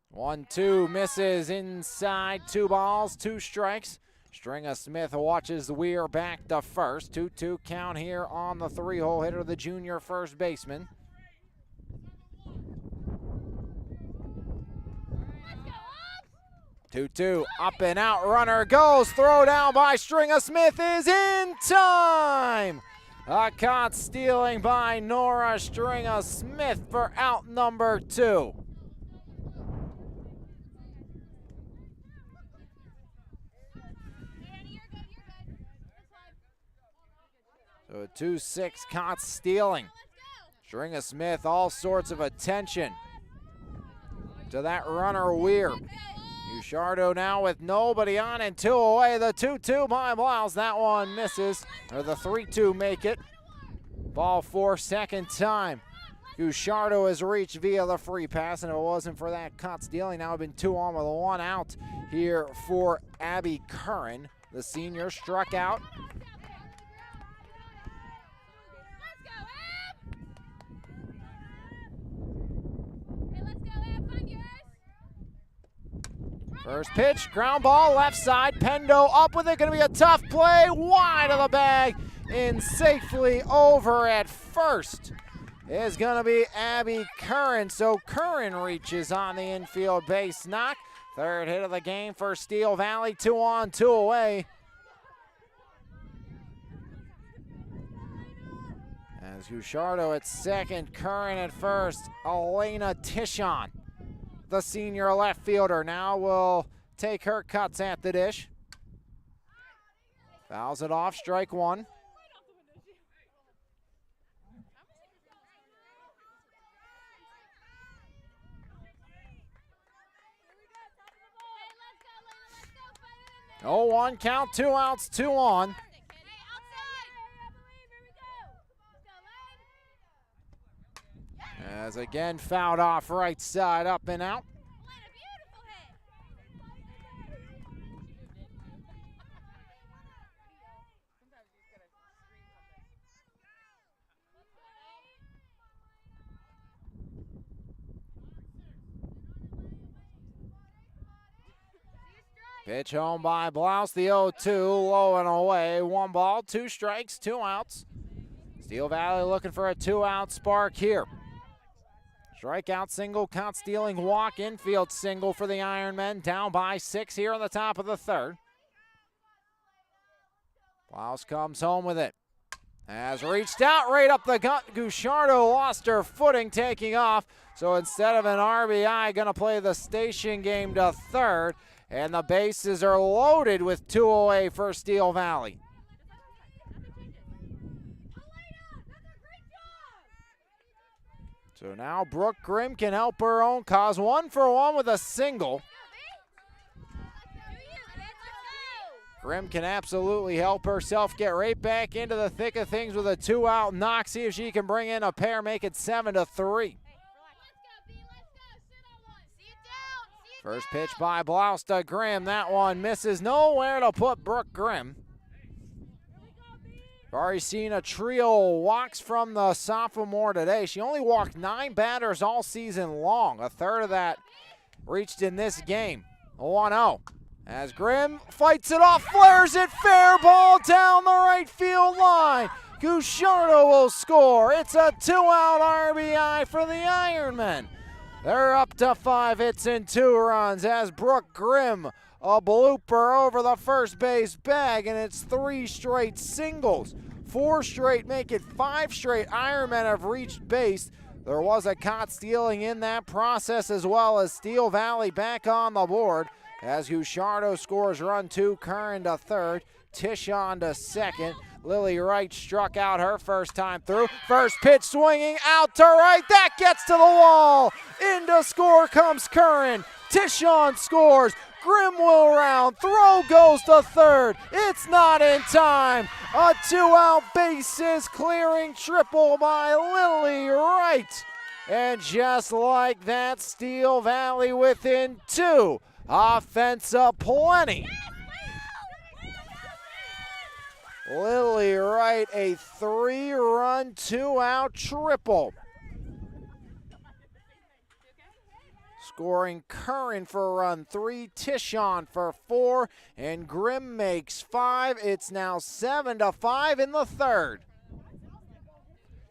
One, 2 misses inside. 2 balls, 2 strikes. Stringer Smith watches Weir back to first. 2-2 count here on the 3-hole hitter, the junior first baseman. 2-2, up and out, runner goes, throw down by Stringer Smith is in time! A caught stealing by Nora Stringer Smith for out number 2. So a 2-6 caught stealing. Stringer Smith, all sorts of attention to that runner Weir. Gouchardo now with nobody on and 2 away. The 2-2 by Blouse. That one misses. Or the 3-2 make it. Ball 4, second time. Gouchardo has reached via the free pass, and if it wasn't for that caught stealing, now have been 2 on with 1 out here for Abby Curran. The senior struck out. First pitch, ground ball, left side. Pendo up with it. Going to be a tough play. Wide of the bag and safely over at first is going to be Abby Curran. So Curran reaches on the infield base knock. Third hit of the game for Steel Valley. 2 on, 2 away. As Gouchardo at second, Curran at first. Elena Tishon, the senior left fielder, now will take her cuts at the dish. Fouls it off, strike one. Oh, 1 count, 2 outs, 2 on. As again fouled off right side, up and out. Pitch home by Blouse, the 0-2, low and away. 1 ball, 2 strikes, 2 outs. Steel Valley looking for a 2-out spark here. Strikeout single, count stealing walk, infield single for the Ironmen. Down by 6 here on the top of the 3rd. Blouse comes home with it. Has reached out right up the gut. Gusciardo lost her footing taking off. So instead of an RBI, going to play the station game to 3rd. And the bases are loaded with 2 away for Steel Valley. So now Brooke Grimm can help her own cause. 1 for 1 with a single. Grimm can absolutely help herself get right back into the thick of things with a 2-out knock. See if she can bring in a pair, make it 7-3. First pitch by Blouse to Grimm. That one misses. Nowhere to put Brooke Grimm. We've already seen a trio walks from the sophomore today. She only walked 9 batters all season long. A third of that reached in this game. 1-0. As Grimm fights it off, flares it, fair ball down the right field line. Gusciardo will score. It's a 2-out RBI for the Ironmen. They're up to 5 hits and 2 runs as Brooke Grimm, a blooper over the first base bag, and it's 3 straight singles. 4 straight make it 5 straight. Ironmen have reached base. There was a caught stealing in that process as well as Steel Valley back on the board as Gusciardo scores run 2, Curran to 3rd, Tish on to 2nd. Lily Wright struck out her first time through. First pitch swinging out to right. That gets to the wall. Into score comes Curran. Tishon scores. Grimm will round. Throw goes to 3rd. It's not in time. A 2-out bases clearing triple by Lily Wright. And just like that, Steel Valley within 2. Offense aplenty. Lily Wright, a 3-run, 2-out triple. Scoring Curran for run 3, Tishon for 4, and Grimm makes 5. It's now 7-5 in the 3rd.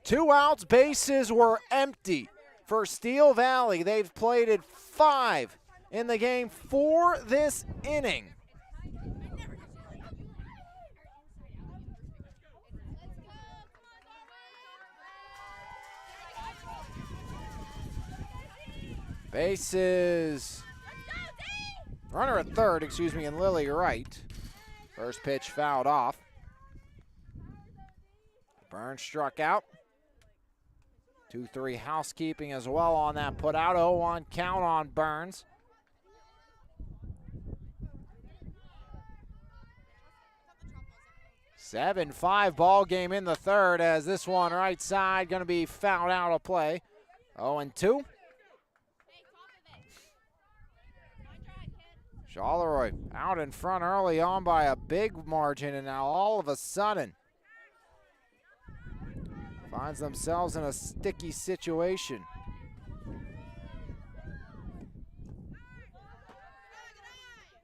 2 outs, bases were empty for Steel Valley. They've played it 5 in the game for this inning. Bases. Runner at 3rd, and Lily Wright. First pitch fouled off. Burns struck out. 2-3 housekeeping as well on that put out. 0-1 count on Burns. Seven 5 ball game in the 3rd as this one right side going to be fouled out of play. 0-2. Charleroi out in front early on by a big margin, and now all of a sudden finds themselves in a sticky situation.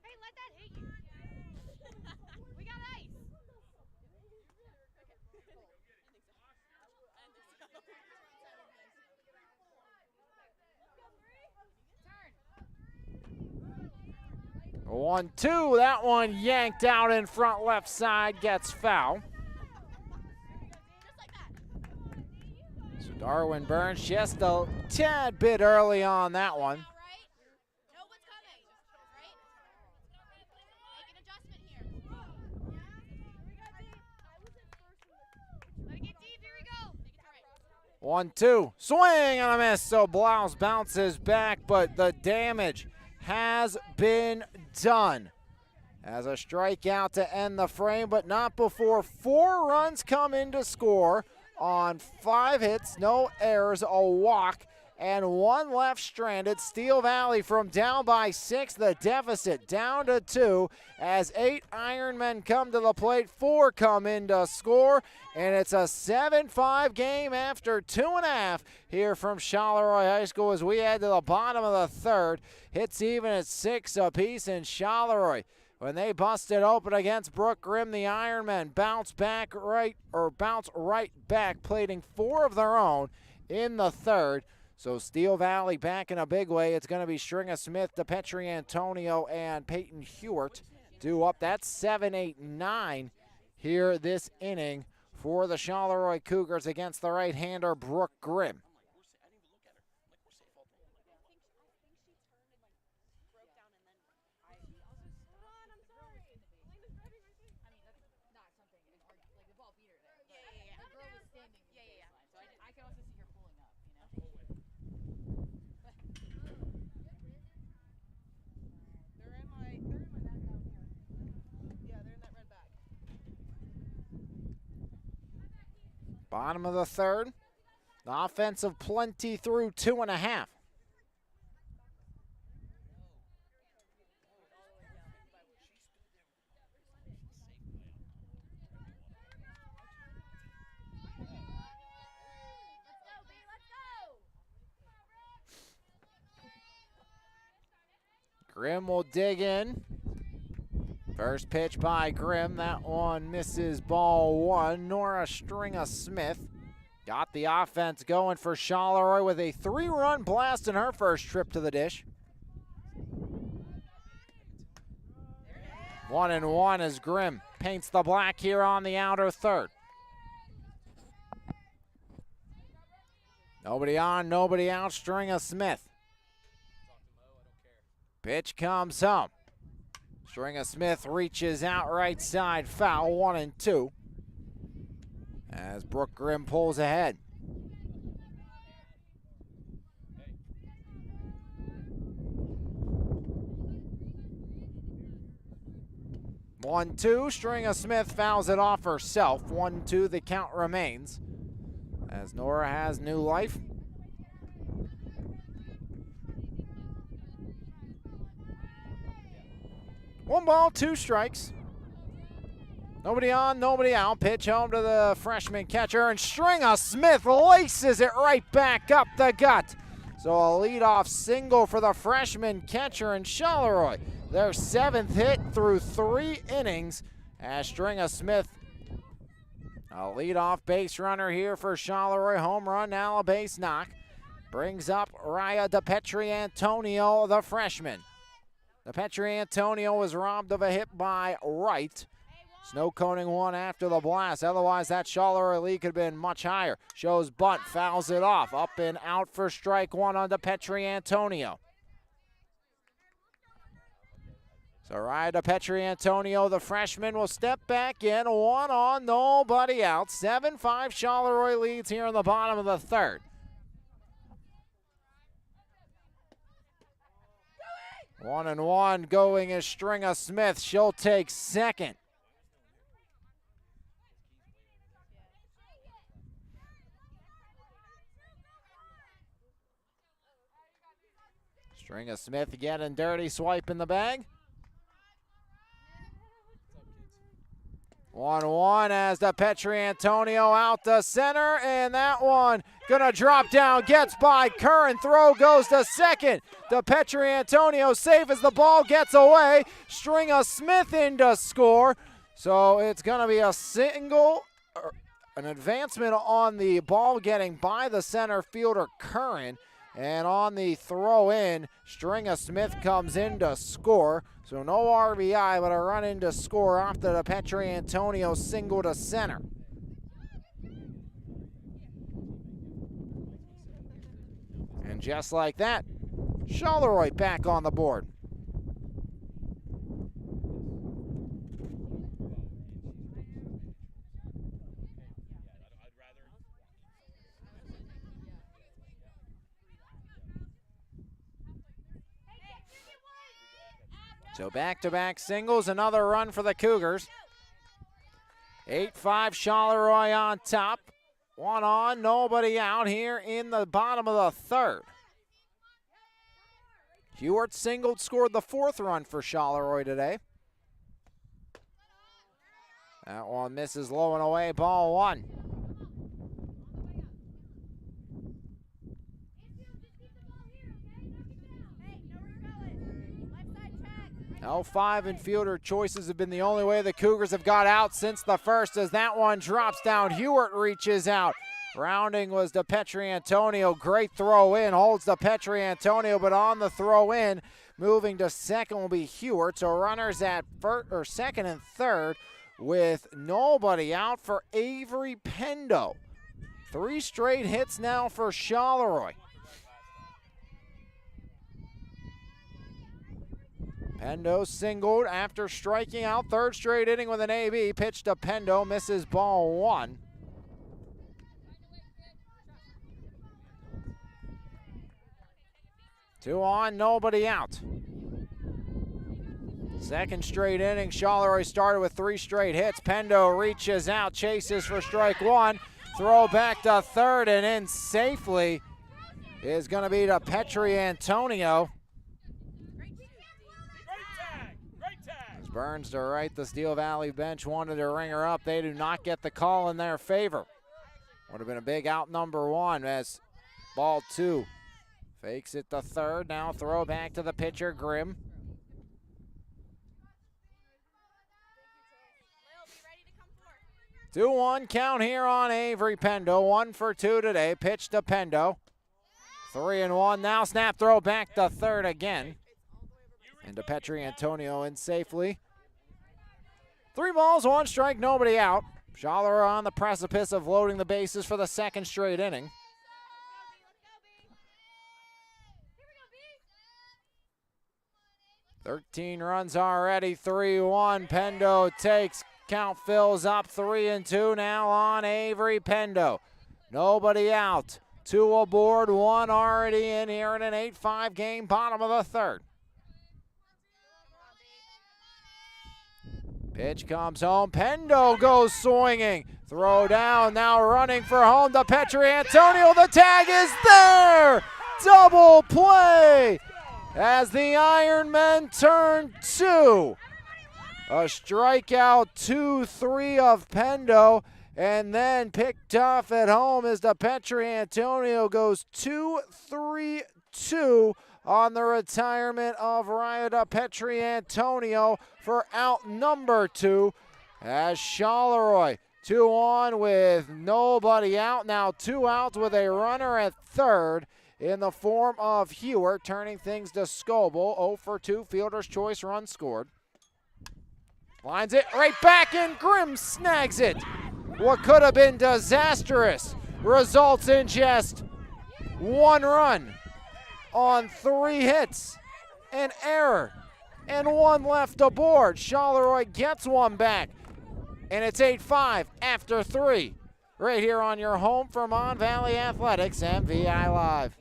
Hey, let that hit you. We got ice. Turn. 1-2, that one yanked out in front left side, gets foul. So Darwin Burns just a tad bit early on that one. 1-2, swing and a miss, so Blouse bounces back, but the damage has been done. As a strikeout to end the frame, but not before 4 runs come in to score on 5 hits, no errors, a walk, and 1 left stranded. Steel Valley from down by 6, the deficit down to 2 as 8 Ironmen come to the plate, 4 come in to score, and it's a 7-5 game after 2.5 here from Charleroi High School as we head to the bottom of the 3rd. Hits even at 6 apiece, and Charleroi, when they busted open against Brook Grimm, the Ironmen bounce right back, plating 4 of their own in the 3rd. So Steel Valley back in a big way. It's going to be Stringer Smith, DePetri Antonio, and Peyton Hewart due up. That's 7, 8, 9 here this inning for the Charleroi Cougars against the right-hander Brook Grimm. Bottom of the 3rd. The offensive plenty through 2.5. Grimm will dig in. First pitch by Grimm, that one misses, ball 1. Nora Stringer-Smith got the offense going for Charleroi with a 3-run blast in her first trip to the dish. 1-1 as Grimm paints the black here on the outer 3rd. Nobody on, nobody out, Stringer-Smith. Pitch comes home. Stringer-Smith reaches out right side, foul, 1-2. As Brook Grimm pulls ahead. One, two. Stringer-Smith fouls it off herself. 1-2, the count remains. As Nora has new life. One ball, 2 strikes. Nobody on, nobody out. Pitch home to the freshman catcher, and Stringer-Smith laces it right back up the gut. So a leadoff single for the freshman catcher in Charleroi. Their 7th hit through 3 innings as Stringer-Smith, a leadoff base runner here for Charleroi. Home run, now a base knock. Brings up Raya DePetri Antonio, the freshman. DePetri Antonio was robbed of a hit by Wright. Snow coning one after the blast. Otherwise, that Charleroi lead could have been much higher. Shows bunt, fouls it off. Up and out for strike 1 on DePetri Antonio. So Raya DePetri Antonio, the freshman, will step back in. 1 on, nobody out. 7-5 Charleroi leads here in the bottom of the 3rd. One and one going is Stringer-Smith. She'll take 2nd. Stringer-Smith getting dirty, swipe in the bag. 1-1 as DePetri Antonio out to center, and that one gonna drop down, gets by Curran, throw goes to 2nd. DePetri Antonio safe as the ball gets away. Stringer-Smith in to score. So it's gonna be a single, an advancement on the ball getting by the center fielder Curran. And on the throw in, Stringer-Smith comes in to score. So no RBI, but a run in to score off the DePetri Antonio single to center. And just like that, Charleroi back on the board. So back-to-back singles, another run for the Cougars. 8-5 Charleroi on top. One on, nobody out here in the bottom of the third. Hewart singled, scored the 4th run for Charleroi today. That one misses low and away, ball 1. L5 and fielder choices have been the only way the Cougars have got out since the first, as that one drops down. Hewart reaches out. Rounding was DePetri Antonio. Great throw in. Holds DePetri Antonio, but on the throw in, moving to second will be Hewart. So runners at second and third with nobody out for Avery Pendo. 3 straight hits now for Charleroi. Pendo singled after striking out. 3rd straight inning with an AB. Pitch to Pendo, misses ball 1. Two on, nobody out. 2nd straight inning, Charleroi started with 3 straight hits. Pendo reaches out, chases for strike 1. Throw back to third and in safely is going to be to Petri Antonio. Burns to right, the Steel Valley bench wanted to ring her up. They do not get the call in their favor. Would have been a big out number 1 as ball 2. Fakes it to third, now throw back to the pitcher, Grimm. Lil, 2-1 count here on Avery Pendo. 1 for 2 today. Pitch to Pendo. 3-1 now. Snap throw back to third again. And DePetri Antonio in safely. 3 balls, 1 strike, nobody out. Charleroi on the precipice of loading the bases for the 2nd straight inning. $13 runs already, 3-1. Pendo takes, count fills up, 3-2 now on Avery Pendo. Nobody out. 2 aboard, 1 already in here in an 8-5 game, bottom of the 3rd. Pitch comes home. Pendo goes swinging. Throw down, now running for home to Petri Antonio. The tag is there! Double play as the Ironmen turn 2. A strikeout, 2-3 of Pendo, and then picked off at home as DePetri Antonio goes 2-3-2 on the retirement of Raya DePetri Antonio for out number 2 as Charleroi 2 on with nobody out. Now 2 outs with a runner at third in the form of Hewart, turning things to Scoble. 0 for 2, fielder's choice run scored. Lines it right back and Grimm snags it. What could have been disastrous results in just 1 run on 3 hits, an error, and 1 left aboard. Charleroi gets 1 back, and it's 8-5 after 3. Right here on your home for Mon Valley Athletics, MVI Live.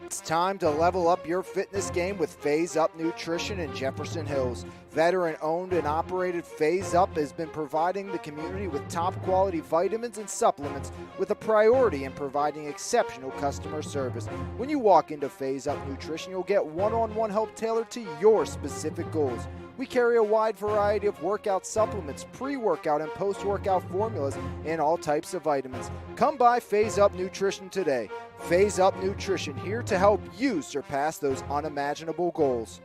It's time to level up your fitness game with Phase Up Nutrition in Jefferson Hills. Veteran-owned and operated Phase Up has been providing the community with top-quality vitamins and supplements with a priority in providing exceptional customer service. When you walk into Phase Up Nutrition, you'll get one-on-one help tailored to your specific goals. We carry a wide variety of workout supplements, pre-workout and post-workout formulas, and all types of vitamins. Come by Phase Up Nutrition today. Phase Up Nutrition, here to help you surpass those unimaginable goals.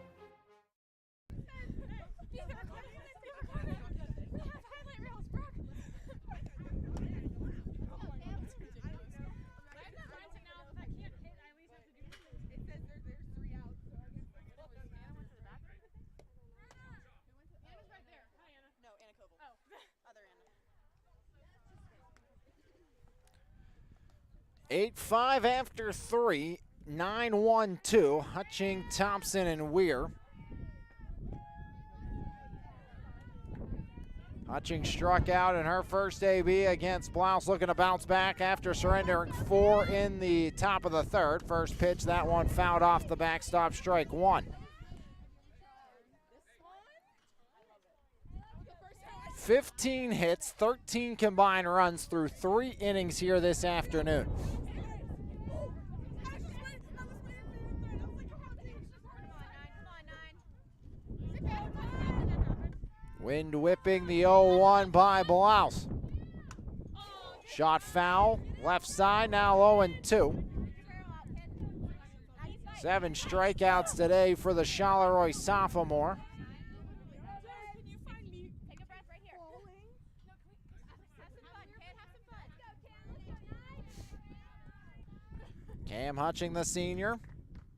Eight 8-5 after 3, 9-1-2. Hutching, Thompson, and Weir. Hutchings struck out in her first AB against Blouse, looking to bounce back after surrendering 4 in the top of the third. First pitch, that one fouled off the backstop, strike 1. 15 hits, 13 combined runs through 3 innings here this afternoon. Wind whipping the 0-1 by Blouse. Shot foul, left side, now 0-2. 7 strikeouts today for the Charleroi sophomore. Cam Hutching, the senior,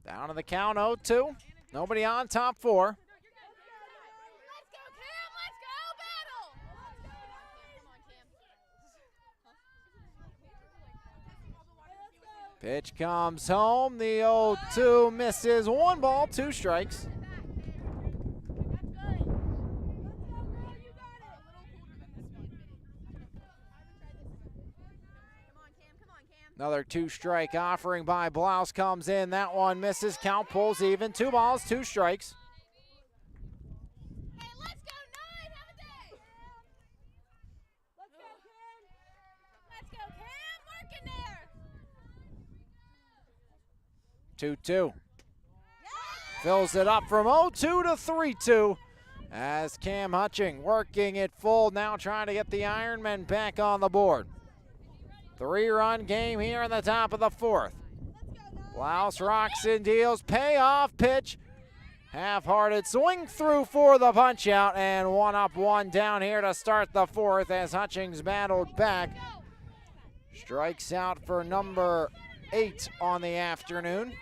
down to the count, 0-2. Nobody on, top 4. Pitch comes home, the 0-2 misses. 1 ball, 2 strikes. Another 2-strike offering by Blouse comes in. That one misses. Count pulls even. 2 balls, 2 strikes. Hey, let's go, 9. Have a day. Let's go, Cam. Working there. 2-2. Fills it up from 0-2 to 3-2 as Cam Hutching working it full, now trying to get the Ironmen back on the board. 3-run game here in the top of the 4th. Blouse rocks and deals, payoff pitch. Half-hearted swing through for the punch out, and 1 up, 1 down here to start the 4th as Hutchings battled back. Strikes out for number 8 on the afternoon.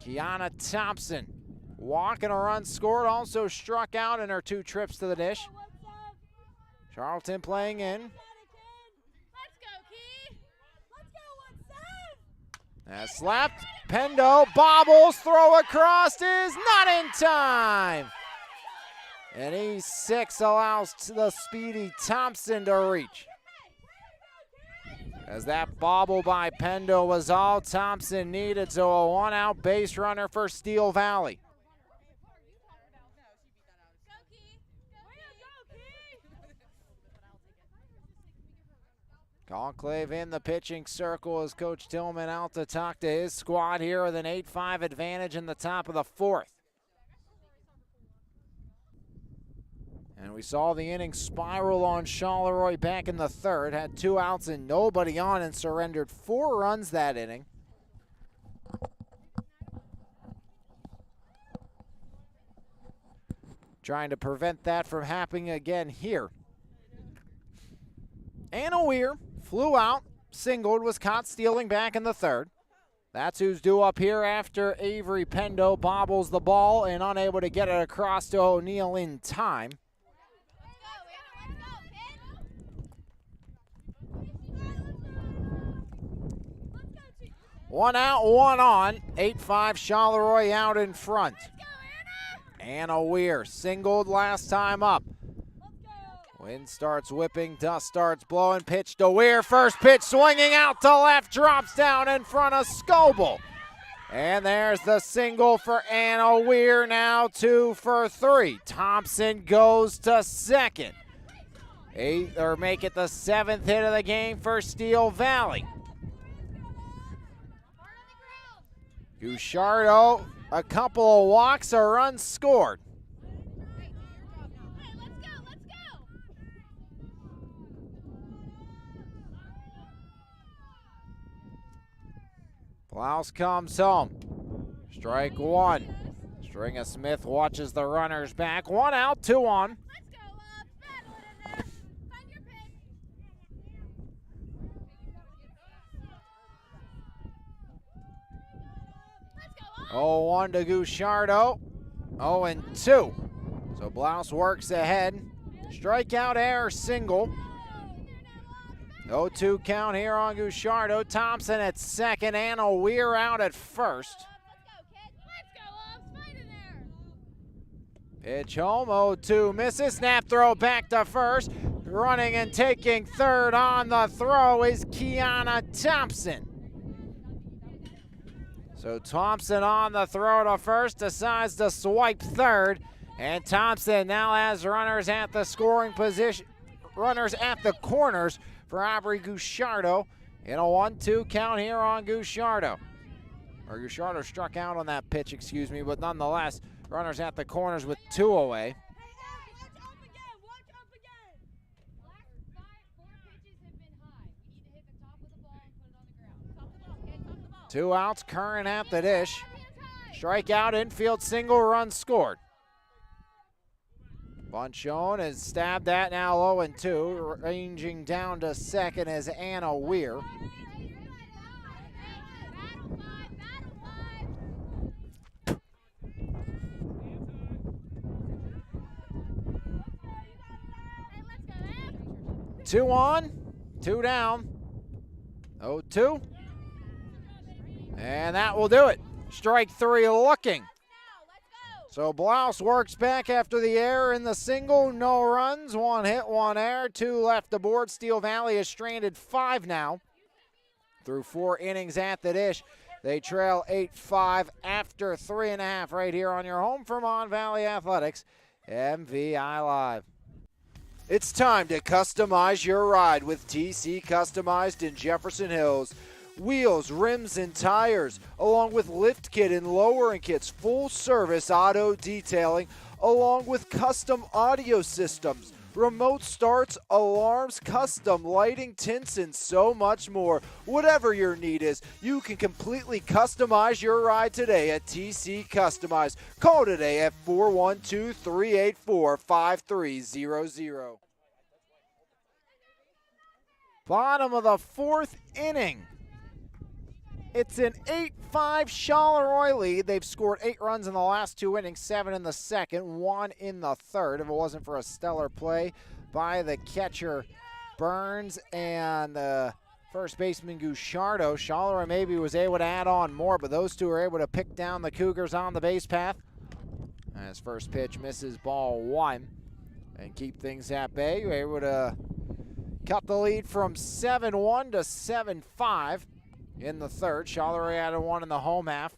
Kiana Thompson walking a run scored, also struck out in her 2 trips to the dish. Charlton playing in. Let's go, Key. Let's go, 1-7. That's slapped. Pendo bobbles, throw across is not in time. And E6 allows the speedy Thompson to reach. As that bobble by Pendo was all Thompson needed, so a 1-out base runner for Steel Valley. Conclave in the pitching circle as Coach Tillman out to talk to his squad here with an 8-5 advantage in the top of the 4th. And we saw the inning spiral on Charleroi back in the 3rd. Had 2 outs and nobody on and surrendered 4 runs that inning. Trying to prevent that from happening again here. Anna Weir flew out, singled, was caught stealing back in the 3rd. That's who's due up here after Avery Pendo bobbles the ball and unable to get it across to O'Neill in time. 1 out, 1 on. 8-5 Charleroi out in front. Anna Weir singled last time up. Wind starts whipping, dust starts blowing, pitch to Weir, first pitch swinging out to left, drops down in front of Scoble. And there's the single for Anna Weir, now 2 for 3. Thompson goes to second. Make it the 7th hit of the game for Steel Valley. Gusciardo, a couple of walks, a run scored. Blouse comes home. Strike 1. Stringer Smith watches the runners back. 1 out, 2 on. Let's go, battle it in there. Find your pitch. 0-1 to Gusciardo. 0-2. So Blouse works ahead. Strikeout, error, single. 0-2 count here on Gusciardo. Thompson at second. Anna Weir out at first. Pitch home, 0-2 misses. Snap throw back to first. Running and taking third on the throw is Kiana Thompson. So Thompson on the throw to first decides to swipe third. And Thompson now has runners at the scoring position, runners at the corners for Aubrey Gusciardo in a 1-2 count here on Gusciardo. Or Gusciardo struck out on that pitch, excuse me, but nonetheless, runners at the corners with 2 away. Two outs, Curran at the dish. Strikeout, infield, single, run scored. Bunchone is stabbed at now 0-2, ranging down to second as Anna Weir. Two on, 2 down, 0-2. And that will do it. Strike 3 looking. So Blouse works back after the error in the single. No runs, 1 hit, 1 error, 2 left aboard. Steel Valley is stranded 5 now through 4 innings at the dish. They trail 8-5 after 3.5 right here on your home for Mon Valley Athletics, MVI Live. It's time to customize your ride with TC Customized in Jefferson Hills. Wheels, rims, and tires, along with lift kit and lowering kits, full service auto detailing, along with custom audio systems, remote starts, alarms, custom lighting, tints, and so much more. Whatever your need is, you can completely customize your ride today at TC Customized. Call today at 412-384-5300. Bottom of the 4th inning. It's an 8-5 Charleroi lead. They've scored 8 runs in the last 2 innings, 7 in the second, 1 in the third. If it wasn't for a stellar play by the catcher Burns and the first baseman Gusciardo, Charleroi maybe was able to add on more, but those two were able to pick down the Cougars on the base path. As first pitch misses, ball 1, and keep things at bay. We're able to cut the lead from 7-1 to 7-5. In the third. Charleroi added 1 in the home half.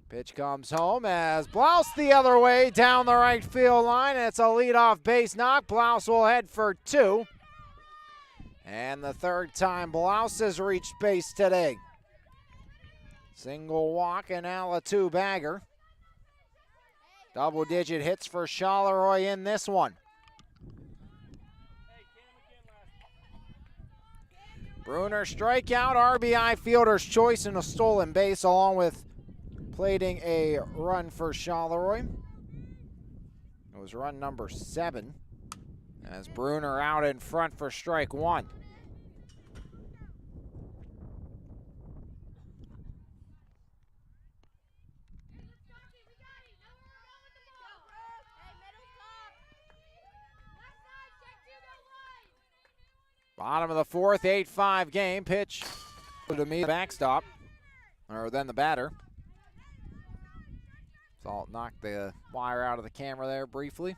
Pitch comes home as Blouse the other way down the right field line. And it's a leadoff base knock. Blouse will head for 2. And the third time Blouse has reached base today. Single walk and now a 2-bagger. Double-digit hits for Charleroi in this one. Bruner strikeout, RBI fielder's choice and a stolen base, along with plating a run for Charleroi. It was run number 7 as Bruner out in front for strike 1. Bottom of the 4th, 8-5 game. Pitch to me, backstop, or then the batter. Salt knocked the wire out of the camera there briefly.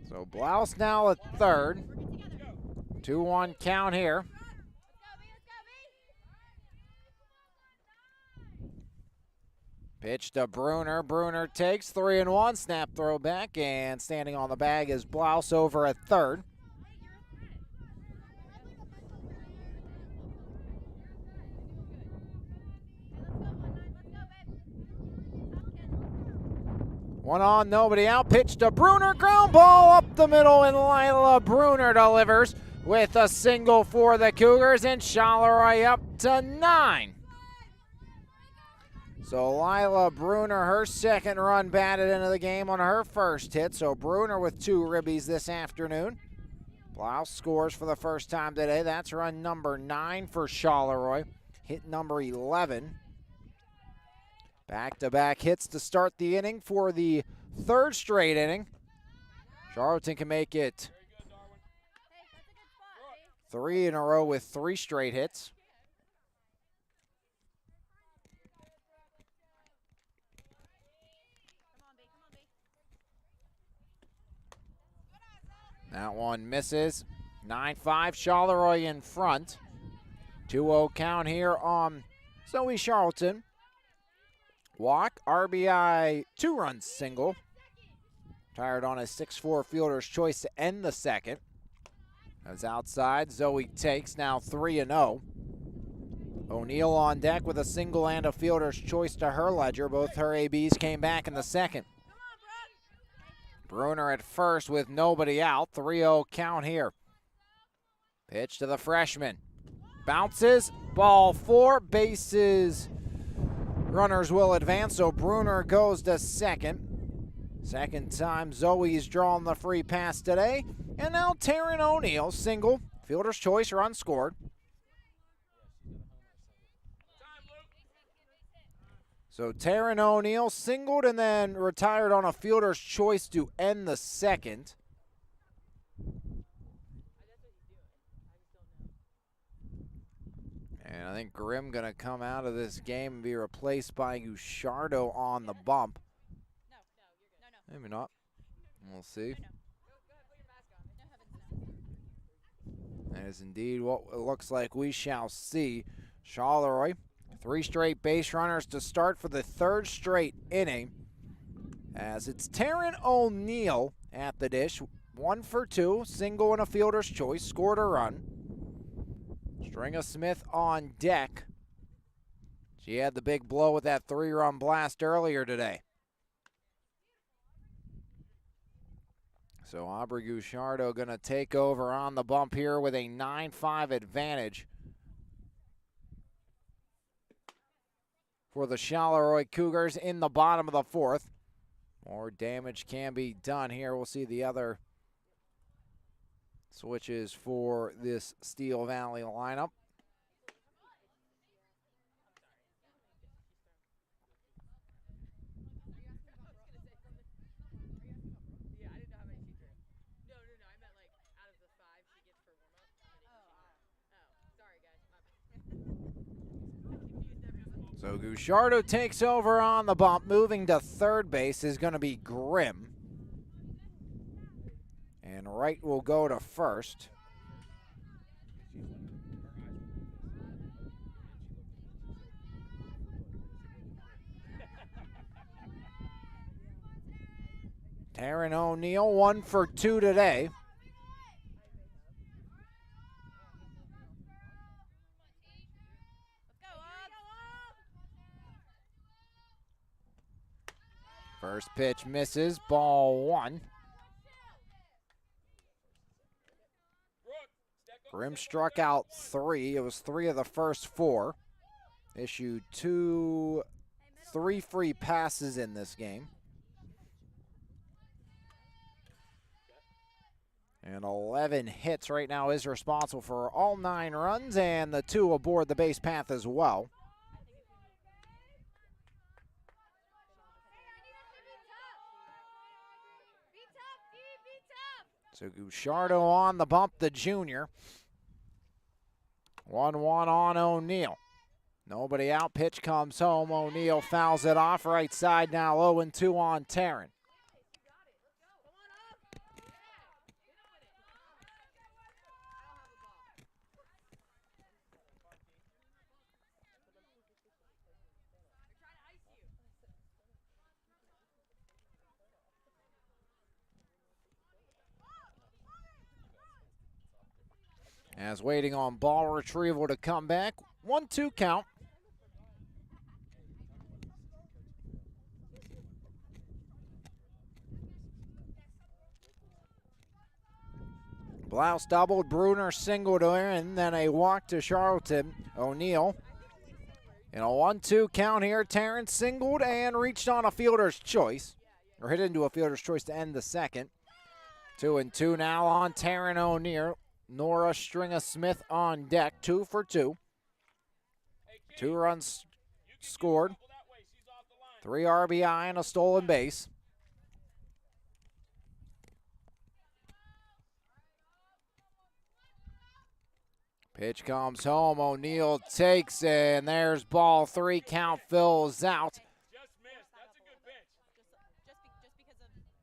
So Blouse now at third. 2-1 count here. Pitch to Bruner. Bruner takes 3-1. Snap throw back, and standing on the bag is Blouse over at third. One on, nobody out. Pitch to Bruner. Ground ball up the middle, and Lila Bruner delivers with a single for the Cougars, and Charleroi up to 9. So Lila Bruner, her second run batted into the game on her first hit. So Bruner with 2 ribbies this afternoon. Blouse scores for the first time today. That's run number 9 for Charleroi. Hit number 11. Back-to-back hits to start the inning for the 3rd straight inning Charlton can make it 3 in a row with 3 straight hits. That one misses. 9-5, Charleroi in front. 2-0 count here on Zoe Charlton. Walk, RBI, 2-run single. Tired on a 6-4 fielder's choice to end the second. As outside, Zoe takes, now 3-0. O'Neill on deck with a single and a fielder's choice to her ledger. Both her ABs came back in the second. Bruner at first with nobody out. 3-0 count here. Pitch to the freshman. Bounces. Ball 4. Bases. Runners will advance, so Bruner goes to second. Second time Zoe's drawn the free pass today. And now Taryn O'Neill, single. Fielder's choice, run scored. So Taryn O'Neill singled and then retired on a fielder's choice to end the second. And I think Grimm going to come out of this game and be replaced by Gucciardo on the bump. Maybe not. We'll see. That is indeed what it looks like we shall see. Charleroi, 3 straight base runners to start for the 3rd straight inning. As it's Taryn O'Neill at the dish. 1 for 2, single and a fielder's choice, scored a run. Stringer Smith on deck. She had the big blow with that 3-run blast earlier today. So Aubrey Gucciardo going to take over on the bump here with a 9-5 advantage for the Charleroi Cougars in the bottom of the 4th. More damage can be done here. We'll see the other switches for this Steel Valley lineup. So Gucciardo takes over on the bump. Moving to third base is going to be Grimm. And Wright will go to first. Taryn O'Neill, 1 for 2 today. First pitch misses, ball 1. Grimm struck out 3. It was 3 of the first 4. Issued 3 free passes in this game. And 11 hits right now, is responsible for all 9 runs and the 2 aboard the base path as well. So Gucciardo on the bump, the junior. 1-1 on O'Neill. Nobody out, pitch comes home. O'Neill fouls it off, right side now, 0-2 on Taryn. As waiting on ball retrieval to come back. 1-2 count. Blouse doubled, Bruner singled in, then a walk to Charlton. O'Neill in a 1-2 count here. Terrence singled and reached on a fielder's choice, or hit into a fielder's choice to end the second. 2-2 now on Taryn O'Neill. Nora Stringer-Smith on deck, 2 for 2. 2 runs scored, 3 RBI and a stolen base. Pitch comes home. O'Neal takes, and there's ball 3. Count fills out. Just missed. That's a good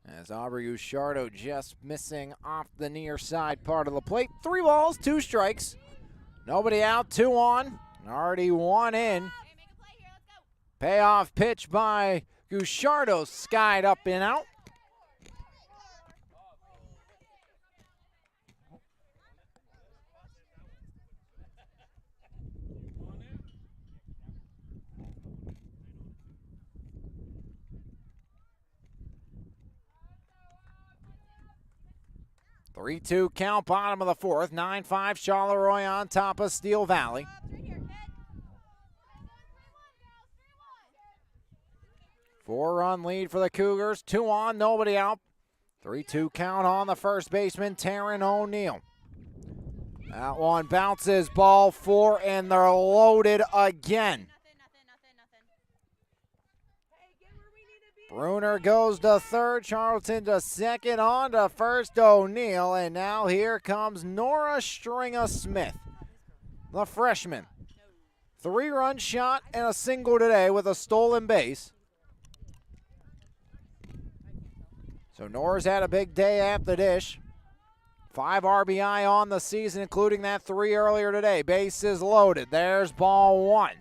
pitch. As Aubrey Gucciardo just missing off the near side part of the plate. 3 balls, 2 strikes. Nobody out, 2 on. Already 1 in. Hey, make a play here. Let's go. Payoff pitch by Gucciardo, skied up and out. Three, 2 count, bottom of the 4th. 9-5 Charleroi on top of Steel Valley. Right here, kid. 4-run lead for the Cougars. 2 on, nobody out. 3-2 count on the first baseman, Taryn O'Neal. That one bounces, ball 4, and they're loaded again. Bruner goes to third, Charlton to second, on to first O'Neal, and now here comes Nora Stringa-Smith, the freshman. 3-run shot and a single today with a stolen base. So Nora's had a big day at the dish. 5 RBI on the season, including that 3 earlier today. Bases loaded. There's ball 1. Here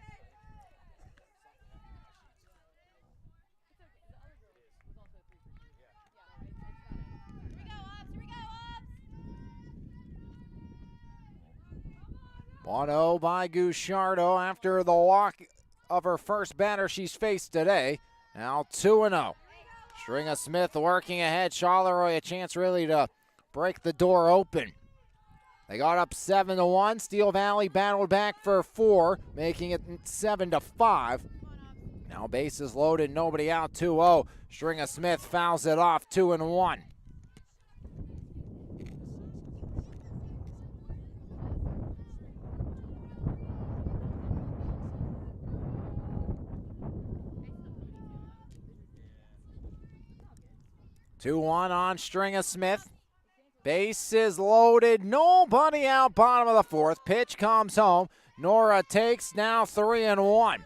we go, 1-0 by Gucciardo after the walk of her first batter she's faced today. Now 2-0. Stringa-Smith working ahead. Charleroi a chance really to break the door open. They got up 7-1. Steel Valley battled back for 4, making it 7-5. Now bases loaded, nobody out, 2-0. Stringa-Smith fouls it off, 2-1. Two one on Stringa-Smith. Bases loaded, nobody out, bottom of the 4th. Pitch comes home. Nora takes, now 3-1.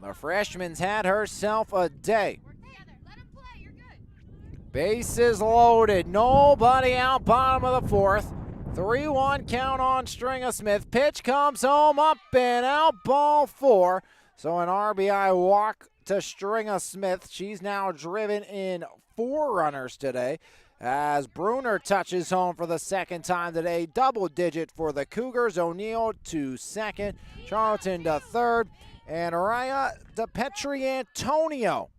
The freshman's had herself a day. Work together. Let him play. You're good. Bases loaded, nobody out, bottom of the 4th. 3-1 count on Stringa-Smith. Pitch comes home, up and out, ball 4. So an RBI walk to Stringa-Smith. She's now driven in 4 runners today. As Bruner touches home for the 2nd time today. Double digit for the Cougars. O'Neal to 2nd, Charlton to 3rd, and Raya DePetri-Antonio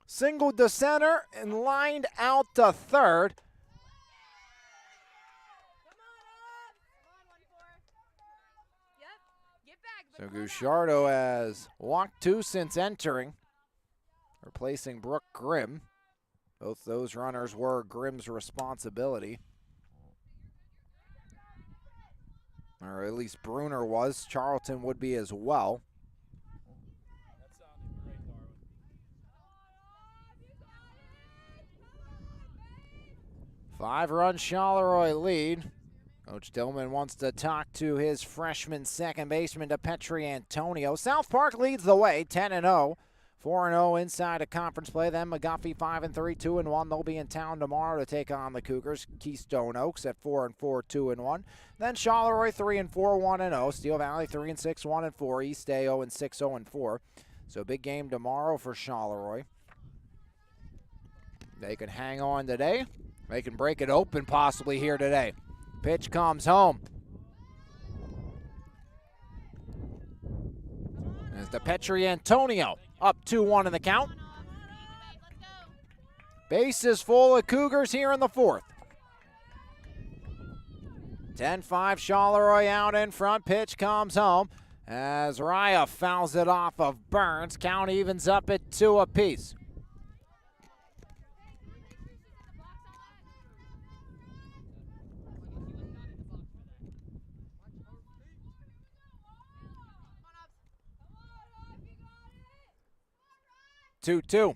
singled to center and lined out to 3rd. So Gucciardo has walked 2 since entering, replacing Brooke Grimm. Both those runners were Grimm's responsibility. Or at least Bruner was. Charlton would be as well. That sounded great, Darwin. 5-run Charleroi lead. Coach Dillman wants to talk to his freshman second baseman, DePetri-Antonio. South Park leads the way, 10-0. 4-0 inside of conference play. Then McGuffey 5-3, 2-1. They'll be in town tomorrow to take on the Cougars. Keystone Oaks at 4-4, 2-1. Then Charleroi 3-4, 1-0. Steel Valley 3-6, 1-4. East Day 0-6, 0-4. So big game tomorrow for Charleroi. They can hang on today. They can break it open possibly here today. Pitch comes home. As DePetri-Antonio up 2-1 in the count. Bases full of Cougars here in the 4th. 10-5 Charleroi out in front. Pitch comes home as Raya fouls it off of Burns. Count evens up at 2 apiece. Two.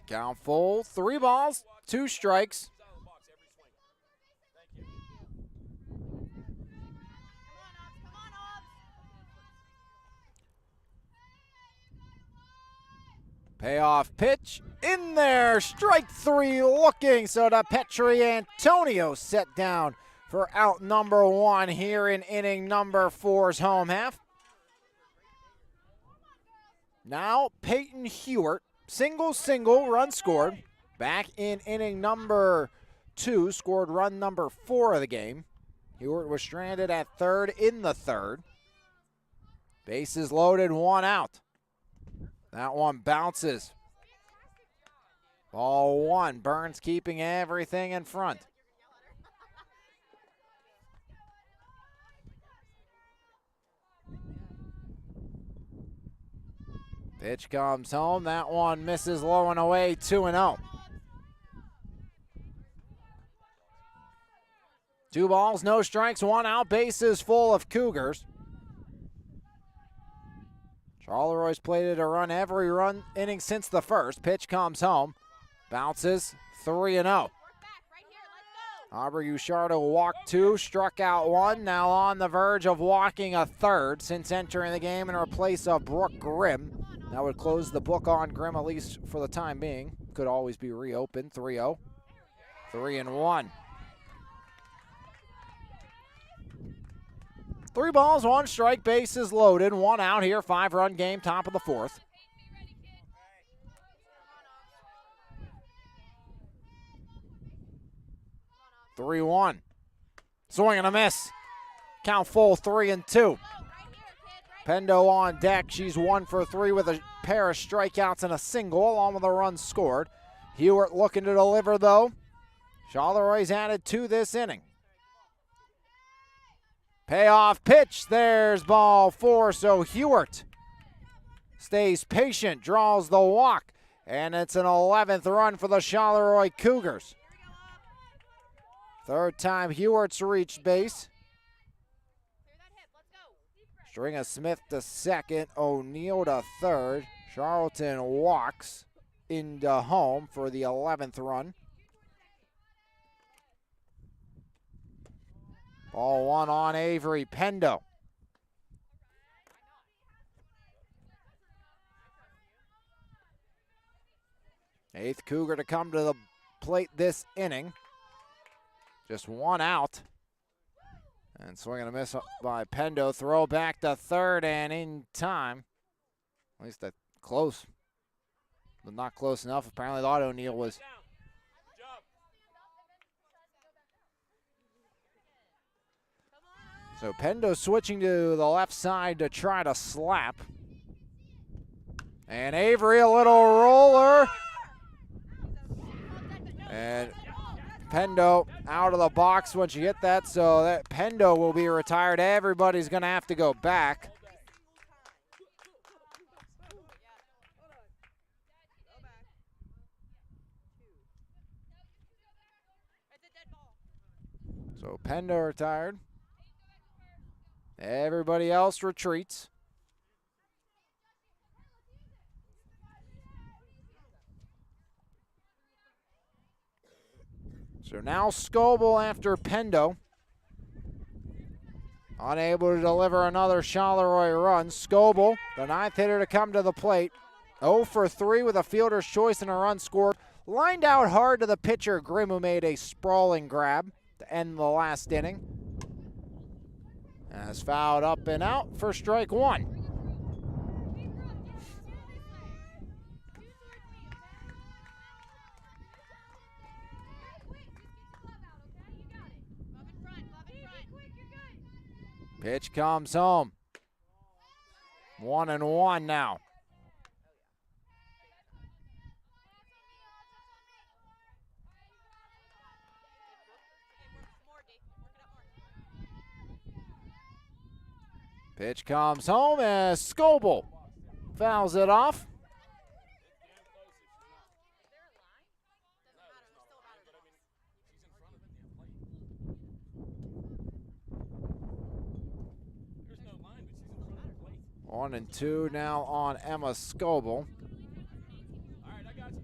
Count full, 3 balls, 2 strikes. Payoff pitch in there. Strike three looking. So the Petri Antonio set down for out number one here in inning number four's home half. Now Peyton Hewart, single, run scored. Back in inning number two, scored run number 4 of the game. Hewart was stranded at third in the third. Bases loaded, 1 out. That one bounces. Ball 1, Burns keeping everything in front. Pitch comes home. That one misses low and away, 2-0. 2 balls, no strikes, 1 out. Bases full of Cougars. Charleroi plated a run every inning since the first. Pitch comes home. Bounces, 3-0. Aubrey Uchardo walked 2, struck out 1. Now on the verge of walking a third since entering the game in replace of Brooke Grimm. That would close the book on Grimm, at least for the time being. Could always be reopened. 3-0. 3-1. 3 balls, 1 strike, bases loaded. 1 out here. 5-run game, top of the 4th. Three, 3-1. Swing and a miss. Count full, 3-2. Pendo on deck. She's 1 for 3 with a pair of strikeouts and a single, along with a run scored. Hewart looking to deliver, though. Charleroi's added 2 this inning. Payoff pitch. There's ball 4. So Hewart stays patient, draws the walk, and it's an 11th run for the Charleroi Cougars. 3rd time Hewart's reached base. Stringer Smith to second, O'Neill to third. Charlton walks into home for the 11th run. Ball 1 on Avery Pendo. Eighth Cougar to come to the plate this inning. Just 1 out. And swing and a miss by Pendo. Throw back to third and in time. At least that close. But not close enough. Apparently thought O'Neill was. So Pendo switching to the left side to try to slap. And Avery, a little roller. And Pendo out of the box once you get that, so that Pendo will be retired. Everybody's going to have to go back. So Pendo retired. Everybody else retreats. So now Scoble after Pendo. Unable to deliver another Charleroi run. Scoble, the 9th hitter to come to the plate. 0 for 3 with a fielder's choice and a run scored. Lined out hard to the pitcher, Grimm, who made a sprawling grab to end the last inning. As fouled up and out for strike 1. Pitch comes home. 1-1 now. Pitch comes home as Scoble fouls it off. One and 2 now on Emma Scoble. All right, I got you.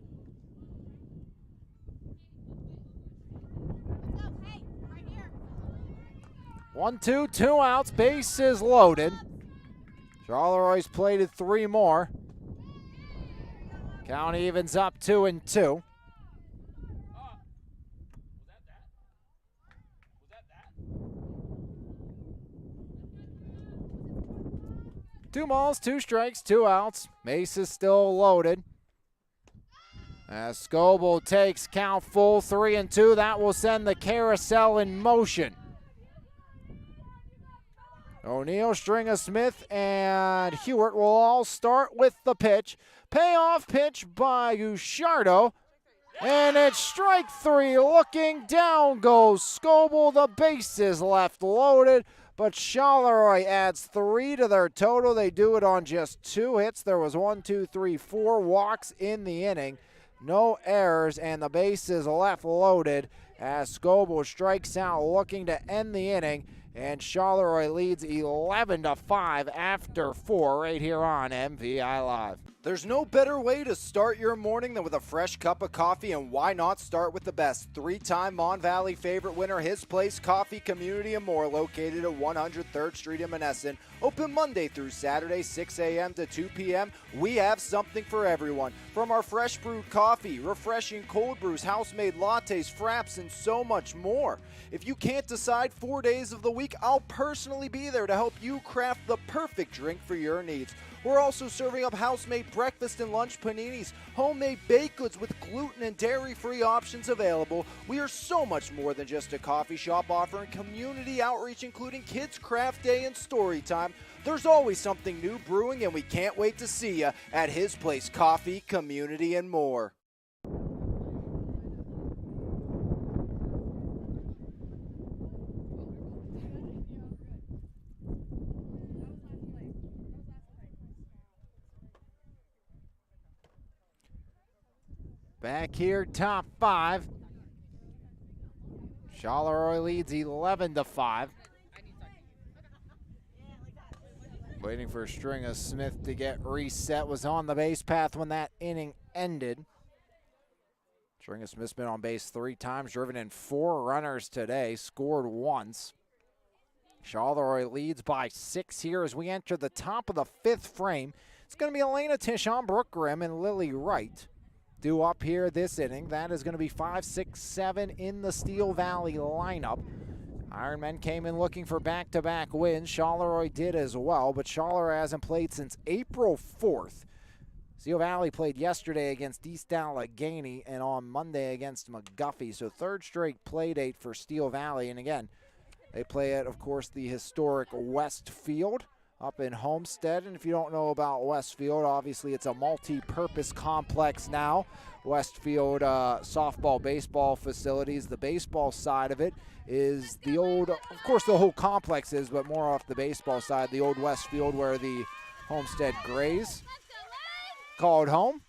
1-2, 2 outs, bases loaded. Charleroi's plated 3 more. Count evens up 2-2. Two balls, 2 strikes, 2 outs. Mace is still loaded. As Scoble takes count full, 3-2. That will send the carousel in motion. O'Neill, Stringer, Smith, and Hewitt will all start with the pitch. Payoff pitch by Gucciardo. And it's strike 3. Looking down goes Scoble. The base is left loaded. But Charleroi adds 3 to their total. They do it on just 2 hits. There was 4 walks in the inning. No errors, and the base is left loaded as Scoble strikes out looking to end the inning. And Charleroi leads 11-5 after 4 right here on MVI Live. There's no better way to start your morning than with a fresh cup of coffee, and why not start with the best? 3-time Mon Valley favorite winner, His Place Coffee Community and More, located at 103rd Street in Monessen. Open Monday through Saturday, 6 a.m. to 2 p.m. We have something for everyone. From our fresh brewed coffee, refreshing cold brews, house-made lattes, fraps, and so much more. If you can't decide 4 days of the week, I'll personally be there to help you craft the perfect drink for your needs. We're also serving up house-made breakfast and lunch paninis, homemade baked goods with gluten and dairy-free options available. We are so much more than just a coffee shop, offering community outreach, including Kids Craft Day and Story Time. There's always something new brewing, and we can't wait to see you at His Place Coffee, Community, and More. Back here, top 5. Charleroi leads 11-5. Waiting for Stringer Smith to get reset. Was on the base path when that inning ended. Stringer Smith's been on base 3 times, driven in 4 runners today, scored once. Charleroi leads by 6 here as we enter the top of the 5th frame. It's going to be Elena Tishon, Brooke Grimm, and Lily Wright due up here this inning. That is going to be 5, 6, 7 in the Steel Valley lineup. Ironmen came in looking for back-to-back wins. Charleroi did as well, but Charleroi hasn't played since April 4th. Steel Valley played yesterday against East Allegheny and on Monday against McGuffey. So 3rd straight play date for Steel Valley. And again, they play at, of course, the historic Westfield up in Homestead. And if you don't know about Westfield, obviously it's a multi-purpose complex now. Westfield softball, baseball facilities. The baseball side of it is the old, of course the whole complex is, but more off the baseball side, the old Westfield where the Homestead Grays called home.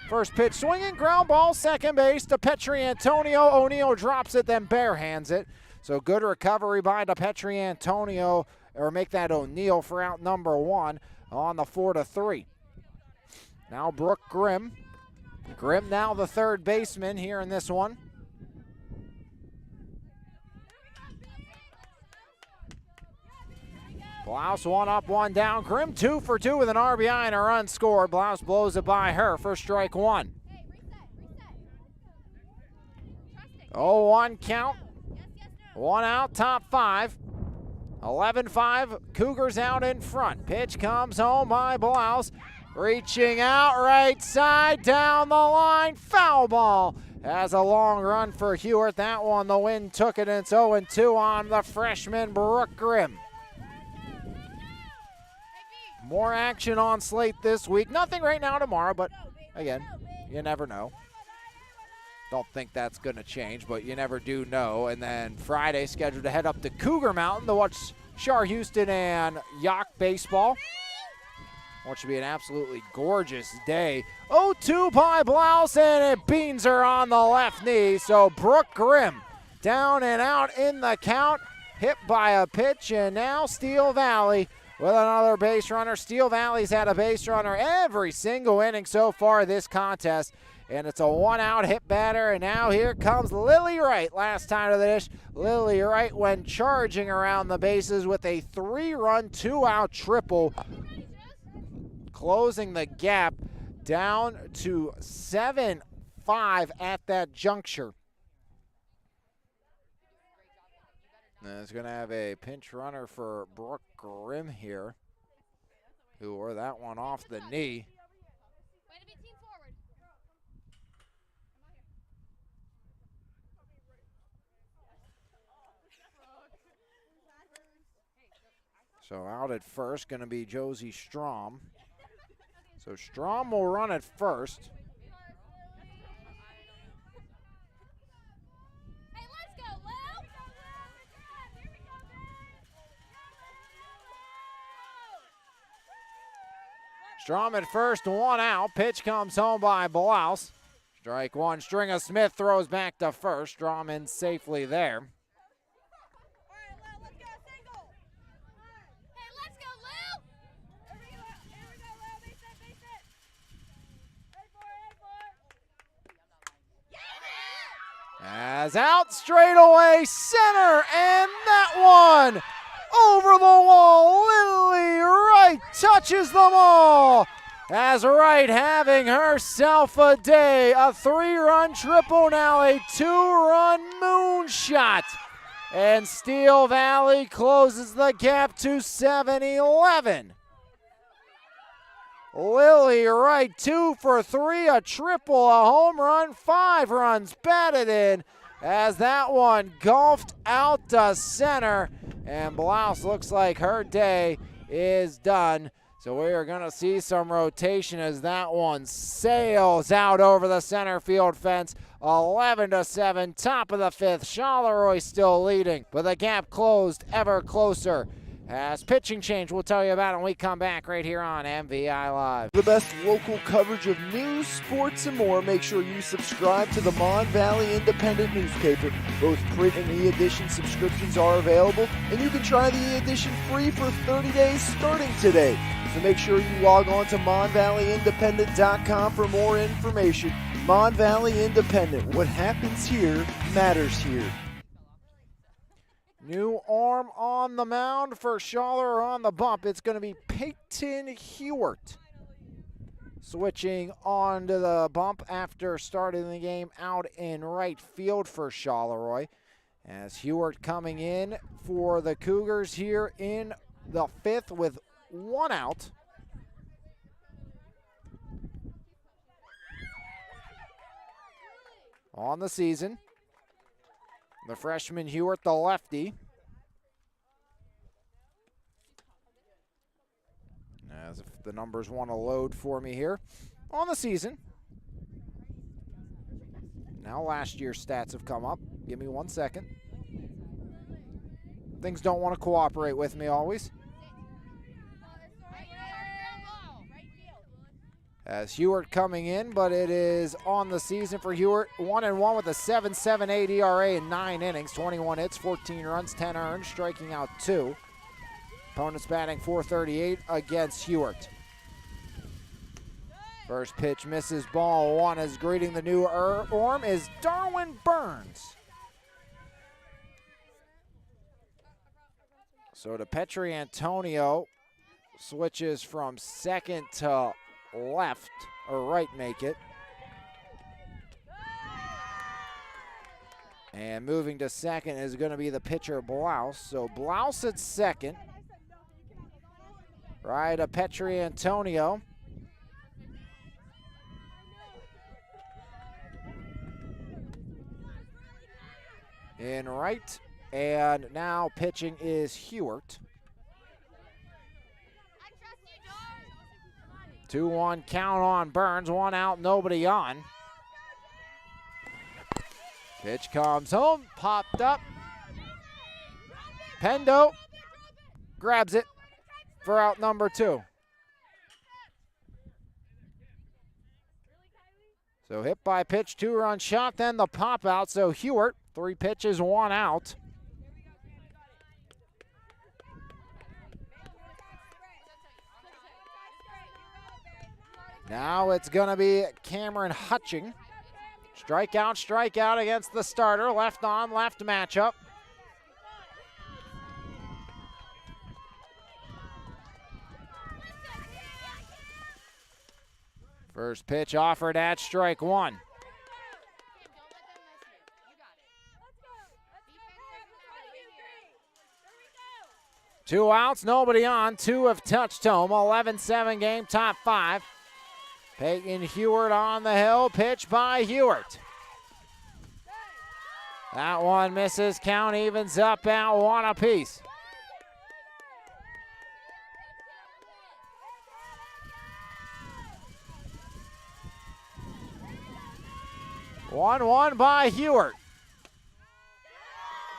First pitch swinging, ground ball, second base to Petri Antonio. O'Neill drops it, then barehands it. So good recovery by DePetri Antonio, or make that O'Neill for out number 1 on the 4-3. Now Brooke Grimm. Grimm now the 3rd baseman here in this one. Blouse 1 up, 1 down. Grimm 2 for 2 with an RBI and a run scored. Blouse blows it by her for strike 1. 0-1 count. 1 out, top 5. 11-5, Cougars out in front. Pitch comes home by Blouse. Reaching out, right side, down the line, foul ball. Has a long run for Hewitt. That one, the wind took it, and it's 0-2 on the freshman Brooke Grimm. More action on slate this week. Nothing right now tomorrow, but again, you never know. Don't think that's going to change, but you never do know. And then Friday, scheduled to head up to Cougar Mountain to watch Char Houston and Yock baseball. What should be an absolutely gorgeous day. 0-2 by Blouse, and it beans her on the left knee. So Brooke Grimm down and out in the count, hit by a pitch, and now Steel Valley with another base runner. Steel Valley's had a base runner every single inning so far this contest. And it's a 1-out hit batter, and now here comes Lily Wright. Last time to the dish, Lily Wright went charging around the bases with a 3-run, 2-out triple, closing the gap down to 7-5 at that juncture. And it's going to have a pinch runner for Brooke Grimm here, who wore that one off the knee. So out at first, going to be Josie Strom. So Strom will run at first. Hey, let's go, Lil! Strom at first, one out. Pitch comes home by Blouse. Strike one. Stringer Smith throws back to first. Strom in safely there. As out straight away, center, and that one over the wall. Lily Wright touches them all. As Wright having herself a day. A 3-run triple, now a 2-run moonshot. And Steel Valley closes the gap to 7-11. Lily Wright, 2 for 3, a triple, a home run, 5 runs batted in as that one golfed out to center. And Blouse looks like her day is done. So we are going to see some rotation as that one sails out over the center field fence. 11-7, top of the 5th. Charleroi still leading, but the gap closed ever closer. As pitching change, we'll tell you about it when we come back right here on MVI Live. The best local coverage of news, sports, and more. Make sure you subscribe to the Mon Valley Independent newspaper. Both print and e-edition subscriptions are available, and you can try the e-edition free for 30 days starting today. So make sure you log on to MonValleyIndependent.com for more information. Mon Valley Independent. What happens here matters here. New arm on the mound for Charleroi on the bump. It's going to be Peyton Hewart switching onto the bump after starting the game out in right field for Charleroi. As Hewart coming in for the Cougars here in the 5th with 1 out. On the season, the freshman Hewart, the lefty. As if the numbers want to load for me here. On the season. Now last year's stats have come up. Give me 1 second. Things don't want to cooperate with me always. As Hewart coming in, but it is on the season for Hewart. 1-1 with a 7.78 ERA in 9 innings, 21 hits, 14 runs, 10 earned, striking out 2. Opponents batting .438 against Hewart. First pitch misses, ball 1 as greeting the new Orm is Darwin Burns. So to Petri Antonio, switches from second to left, or right make it. And moving to second is going to be the pitcher Blouse. So Blouse at second. Right to Petri Antonio. In right, and now pitching is Hewart. 2-1 count on Burns, 1 out, nobody on. Pitch comes home, popped up. Pendo grabs it for out number 2. So hit by pitch, 2-run shot, then the pop out. So Hewart, 3 pitches, 1 out. Now it's going to be Cameron Hutching. Strikeout against the starter. Left on, left matchup. First pitch offered at strike one. Two outs, nobody on. Two have touched home. 11-7 game, top five. Peyton Hewart on the hill. Pitch by Hewart. That one misses. Count evens up at one apiece. One by Hewart.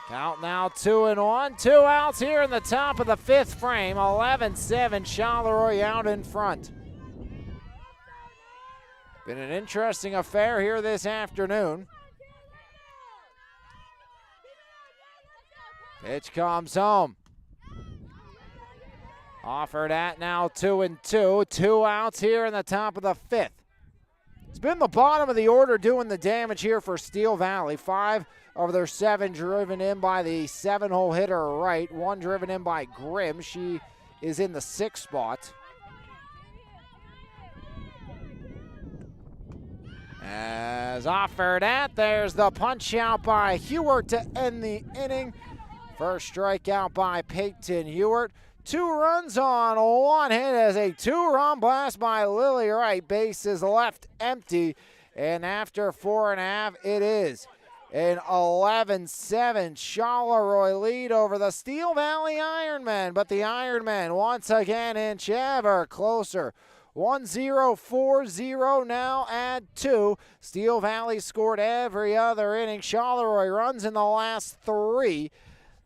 Count now 2-1. Two outs here in the top of the fifth frame. 11-7, Charleroi out in front. Been an interesting affair here this afternoon. Pitch comes home. Offered at now 2-2. Two outs here in the top of the fifth. It's been the bottom of the order doing the damage here for Steel Valley. 5 of their 7 driven in by the 7-hole hitter Wright. 1 driven in by Grimm. She is in the 6th spot. As offered at, there's the punch out by Hewart to end the inning. First strikeout by Peyton Hewart. 2 runs on 1 hit as a 2-run blast by Lily Wright. Base is left empty, and after 4.5, it is an 11-7 Charleroi lead over the Steel Valley Ironmen. But the Ironmen once again inch ever closer. 1-0-4-0 now add 2. Steel Valley scored every other inning. Charleroi runs in the last 3.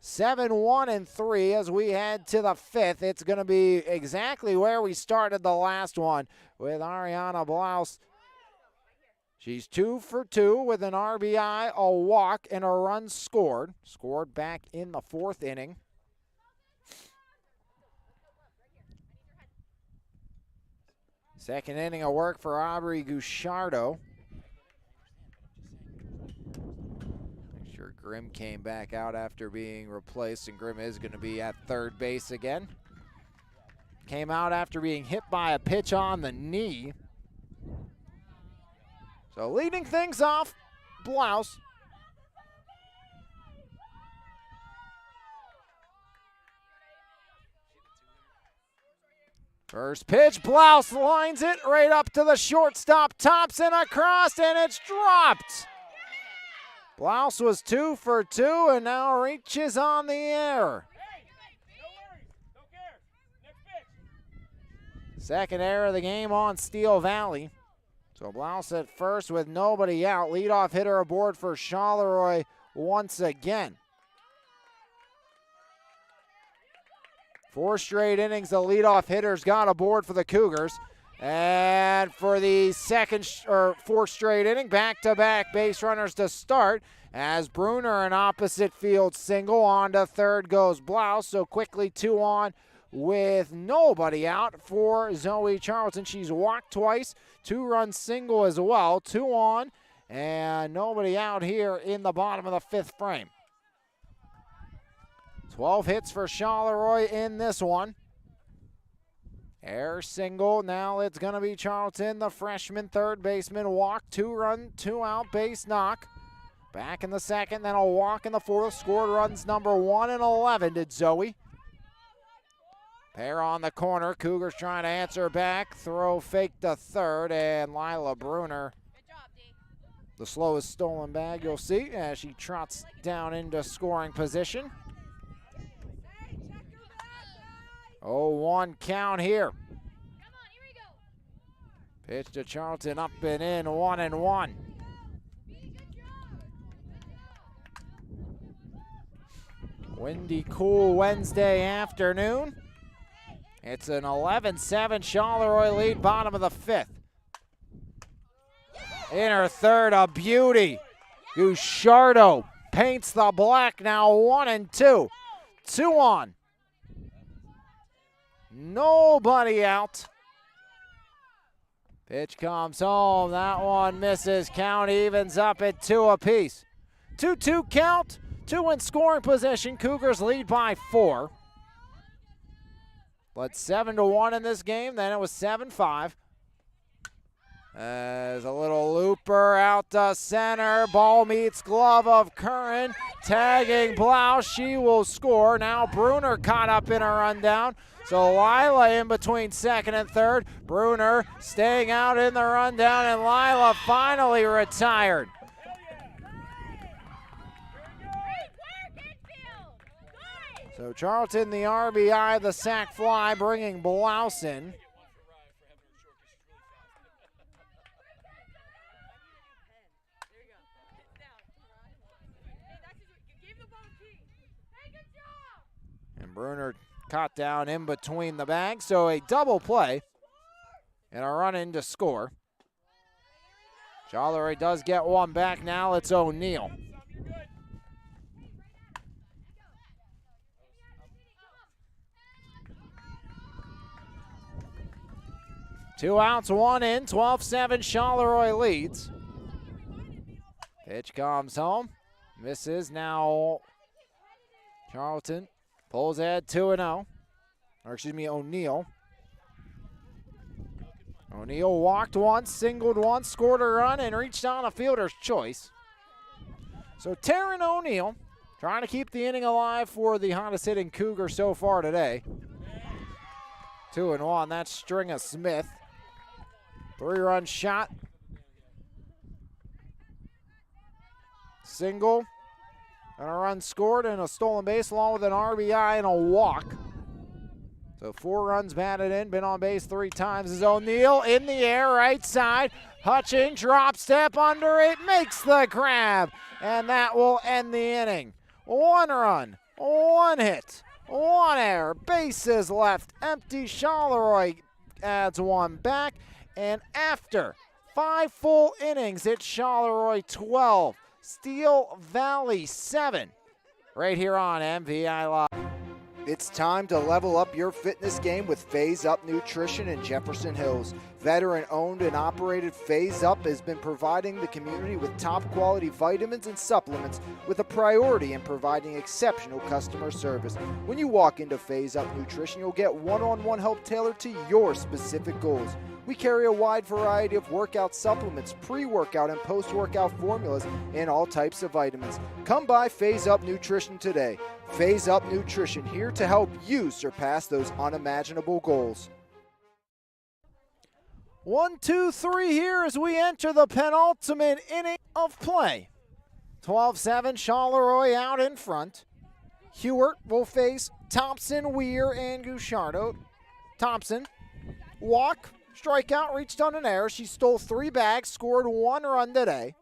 7-1-3 as we head to the 5th. It's going to be exactly where we started the last one with Ariana Blouse. She's 2 for 2 with an RBI, a walk, and a run scored. Scored back in the 4th inning. Second inning of work for Aubrey Gusciardo. Grimm came back out after being replaced, and Grimm is going to be at third base again. Came out after being hit by a pitch on the knee. So leading things off, Blouse. First pitch, Blouse lines it right up to the shortstop, tops and across, and it's dropped. Blouse was 2 for 2 and now reaches on the air. Second error of the game on Steel Valley. So Blouse at first with nobody out. Leadoff hitter aboard for Charleroi once again. 4 straight innings, the leadoff hitters got aboard for the Cougars. And for the 4th straight inning, back-to-back base runners to start as Bruner an opposite field single. On to third goes Blouse, so quickly 2 on with nobody out for Zoe Charlton. She's walked twice, 2-run single as well. 2 on and nobody out here in the bottom of the 5th frame. 12 hits for Charleroi in this one. Air single, now it's going to be Charlton, the freshman third baseman. Walk, 2-run, 2-out base knock. Back in the 2nd, then a walk in the 4th. Scored runs number 1 and 11 did Zoe. Pair on the corner, Cougars trying to answer back. Throw fake to third, and Lila Bruner, the slowest stolen bag you'll see as she trots down into scoring position. 0-1 count here. Pitch to Charlton, up and in, 1-1. Windy, cool Wednesday afternoon. It's an 11-7 Charleroi lead, bottom of the 5th. In her third, a beauty. Gusciardo paints the black, now 1-2. 2 on. Nobody out. Pitch comes home. That one misses. Count evens up at 2 apiece. 2-2 count. 2 in scoring position. Cougars lead by 4. But 7-1 in this game. Then it was 7-5. As a little looper out to center. Ball meets glove of Curran. Tagging Blouse. She will score. Now Bruner caught up in a rundown. So Lila in between second and third. Bruner staying out in the rundown, and Lila finally retired. So Charlton the RBI, the sac fly, bringing Blouse in. And Bruner caught down in between the bags, so a double play and a run in to score. Charleroi does get one back now. It's O'Neill. Two outs, one in, 12-7, Charleroi leads. Pitch comes home, misses. Now Charlton pulls ahead 2-0, or excuse me, O'Neill. O'Neill walked once, singled once, scored a run, and reached on a fielder's choice. So Taryn O'Neill trying to keep the inning alive for the hottest hitting Cougar so far today. 2-1, that's Stringer Smith. 3-run shot. Single. And a run scored and a stolen base along with an RBI and a walk. So 4 runs batted in, been on base 3 times. Is O'Neill in the air, right side. Hutching, drop step under it, makes the grab. And that will end the inning. 1 run, 1 hit, 1 error. Bases left empty. Charleroi adds 1 back. And after 5 full innings, it's Charleroi 12, Steel Valley 7, right here on MVI Live. It's time to level up your fitness game with Phase Up Nutrition in Jefferson Hills. Veteran-owned and operated Phase Up has been providing the community with top-quality vitamins and supplements with a priority in providing exceptional customer service. When you walk into Phase Up Nutrition, you'll get one-on-one help tailored to your specific goals. We carry a wide variety of workout supplements, pre-workout and post-workout formulas, and all types of vitamins. Come by Phase Up Nutrition today. Phase Up Nutrition, here to help you surpass those unimaginable goals. 1, 2, 3 here as we enter the penultimate inning of play. 12-7, Charleroi out in front. Hewart will face Thompson, Weir, and Gusciardo. Thompson, walk, strikeout, reached on an error. She stole 3 bags, scored 1 run today.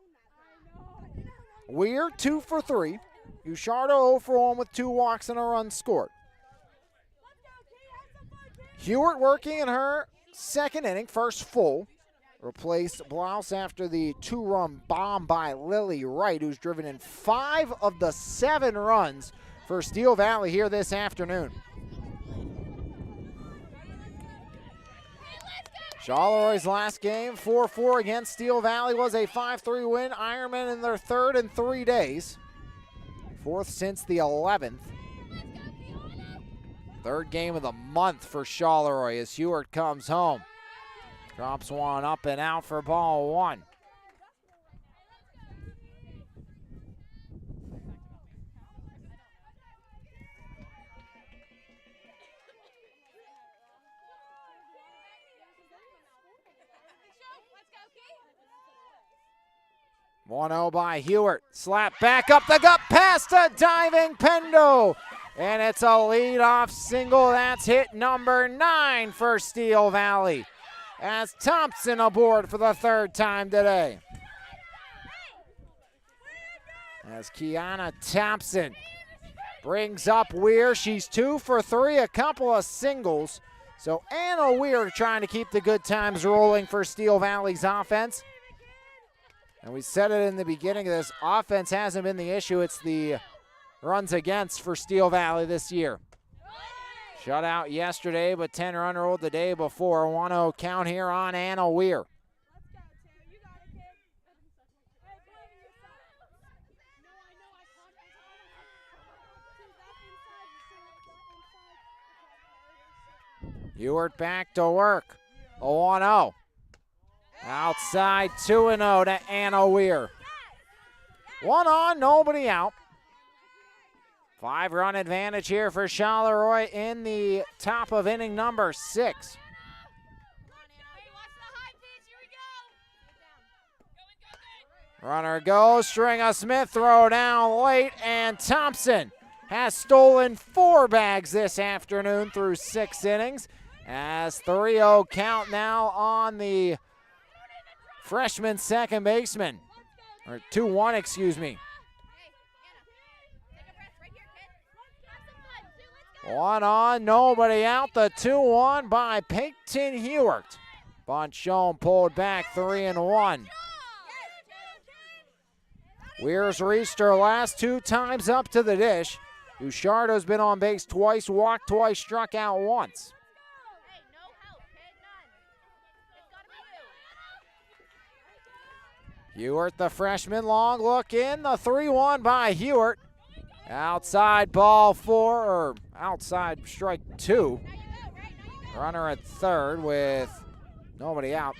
Weir, 2 for 3. Gusciardo 0 for 1 with 2 walks and a run scored. Hewart working in her second inning, first full. Replaced Blouse after the 2-run bomb by Lily Wright, who's driven in 5 of the 7 runs for Steel Valley here this afternoon. Charleroi's last game, 4-4 against Steel Valley, was a 5-3 win. Ironmen in their 3rd in 3 days. 4th since the 11th. 3rd game of the month for Charleroi as Hewart comes home. Drops one up and out for ball 1. Let's go, 1-0 by Hewart. Slap back up the gut past a diving Pendo. And it's a leadoff single. That's hit number 9 for Steel Valley. As Thompson aboard for the 3rd time today. As Kiana Thompson brings up Weir. She's 2 for 3, a couple of singles. So Anna Weir trying to keep the good times rolling for Steel Valley's offense. And we said it in the beginning of this, offense hasn't been the issue, it's the runs against for Steel Valley this year. Shutout yesterday, but 10-run ruled the day before. 1-0 count here on Anna Weir. Ewart back to work. A 1-0. Outside 2-0 to Anna Weir. 1 on, nobody out. 5-run advantage here for Charleroi in the top of inning number 6. Runner goes, Stringer Smith throw down late, and Thompson has stolen 4 bags this afternoon through 6 innings. As 3-0 count now on the freshman second baseman, or 2-1, excuse me. 1 on, nobody out. The 2-1 by Peyton Hewart. Bunt shown, pulled back, 3-1. Weir's reached her last 2 times up to the dish. Bouchardo's been on base twice, walked twice, struck out once. Hewart, the freshman, long look in. The 3-1 by Hewart. Outside ball 4, or outside strike 2. Runner at third with nobody out.